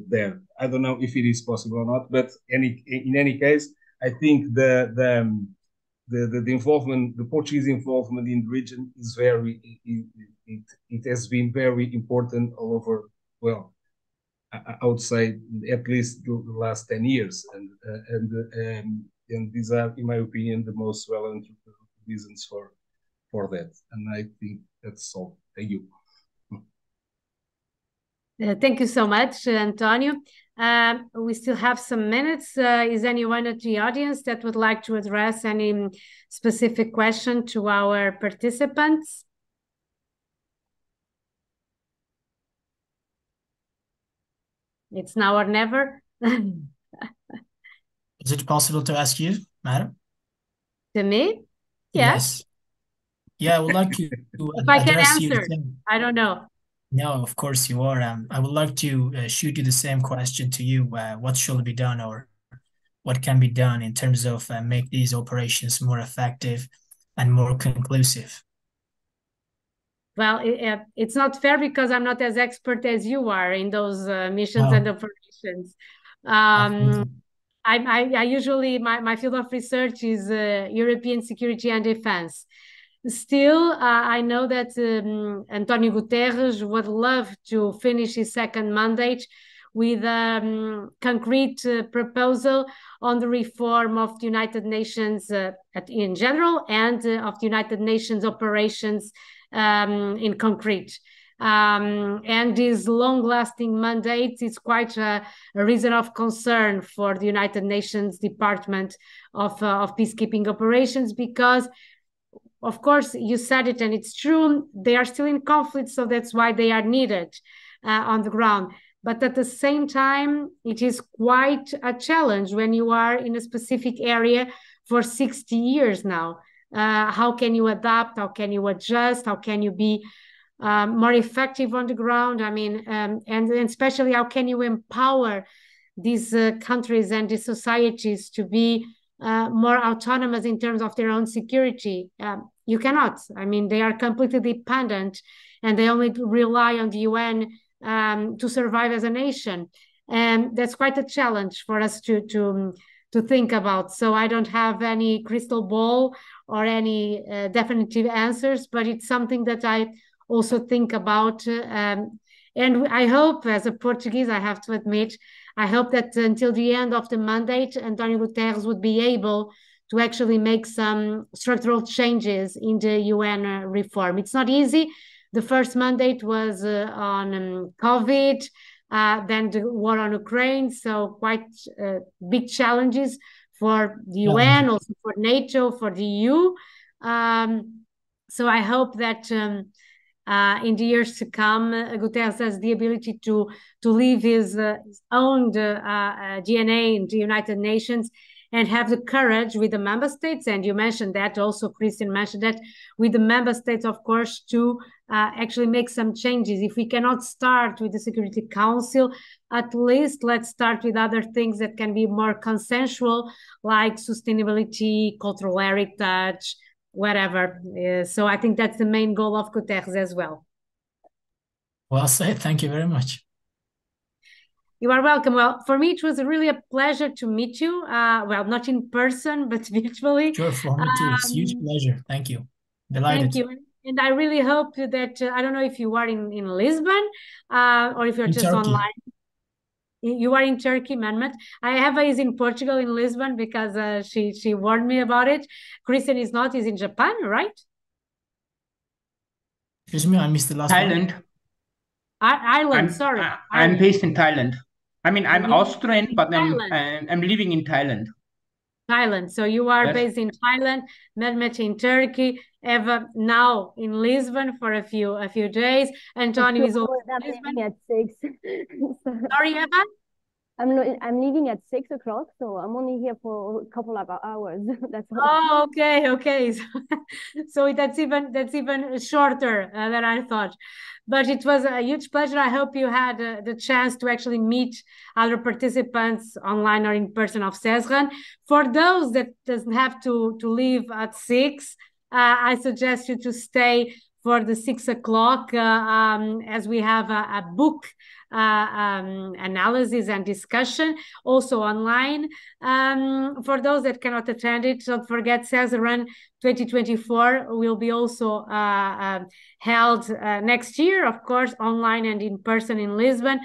there. I don't know if it is possible or not, but in any case, I think the involvement, the Portuguese involvement in the region is it has been very important all over. Well, I would say at least the last 10 years, and these are, in my opinion, the most relevant reasons for that. And I think that's all. Thank you. Thank you so much, António. We still have some minutes. Is anyone at the audience that would like to address any specific question to our participants? It's now or never. Is it possible to ask you? madam? To me? Yes. Yeah, I would like to if I can address you the answer, same. I don't know. No, of course you are. I would like to shoot you the same question to you. What should be done, or what can be done in terms of make these operations more effective and more conclusive? Well, it's not fair because I'm not as expert as you are in those missions and operations. I usually, my field of research is European security and defense. Still, I know that António Guterres would love to finish his second mandate with a concrete proposal on the reform of the United Nations in general and of the United Nations operations in concrete. And this long-lasting mandate is quite a reason of concern for the United Nations Department of Peacekeeping Operations, because of course, you said it and it's true, they are still in conflict, so that's why they are needed on the ground. But at the same time, it is quite a challenge when you are in a specific area for 60 years now. How can you adapt? How can you adjust? How can you be more effective on the ground? I mean, and especially how can you empower these countries and these societies to be more autonomous in terms of their own security? You cannot. I mean, they are completely dependent and they only rely on the UN to survive as a nation. And that's quite a challenge for us to think about. So I don't have any crystal ball or any definitive answers, but it's something that I also think about. And I hope, as a Portuguese, I have to admit, I hope that until the end of the mandate, António Guterres would be able to actually make some structural changes in the UN reform. It's not easy. The first mandate was on COVID, then the war on Ukraine, so quite big challenges for the UN, also for NATO, for the EU. So I hope that in the years to come, Guterres has the ability to leave his own DNA in the United Nations and have the courage with the member states, and you mentioned that also, Christian mentioned that, with the member states, of course, to actually make some changes. If we cannot start with the Security Council, at least let's start with other things that can be more consensual, like sustainability, cultural heritage, whatever. So I think that's the main goal of Guterres as well. Well said. Thank you very much. You are welcome. Well, for me, it was really a pleasure to meet you. Well, not in person, but virtually. Sure, for me too. It's a huge pleasure. Thank you. Delighted. Thank you. And I really hope that, I don't know if you are in Lisbon or if you're just Turkey. online. You are in Turkey, Mehmet. I have is in Portugal, in Lisbon, because she warned me about it. Christian is not, he's in Japan, right? Excuse me, I missed the last Thailand. one. Ireland, sorry. I'm based in Thailand. I mean, I'm Austrian, but Thailand. I'm living in Thailand. Thailand. So you are based in Thailand, Mehmet in Turkey, Eva now in Lisbon for a few days. António is also I'm leaving at 6. Sorry, Eva? I'm leaving at 6 o'clock, so I'm only here for a couple of hours. That's all. Oh, okay. So that's even shorter than I thought. But it was a huge pleasure. I hope you had the chance to actually meet other participants online or in person of CESRAN. For those that doesn't have to leave at 6, I suggest you to stay for the 6 o'clock as we have a book analysis and discussion also online. For those that cannot attend it, don't forget CESRAN2024 will be also held next year, of course, online and in person in Lisbon.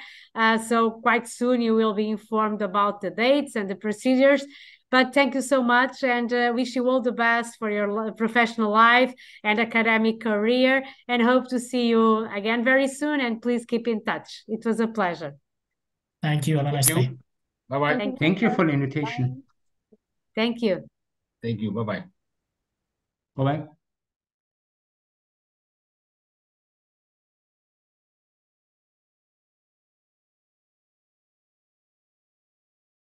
So quite soon you will be informed about the dates and the procedures. But thank you so much, and wish you all the best for your professional life and academic career, and hope to see you again very soon, and please keep in touch. It was a pleasure. Thank you. Have a nice day. Bye-bye. Thank you for the invitation. Thank you. Thank you. Bye-bye. Bye-bye.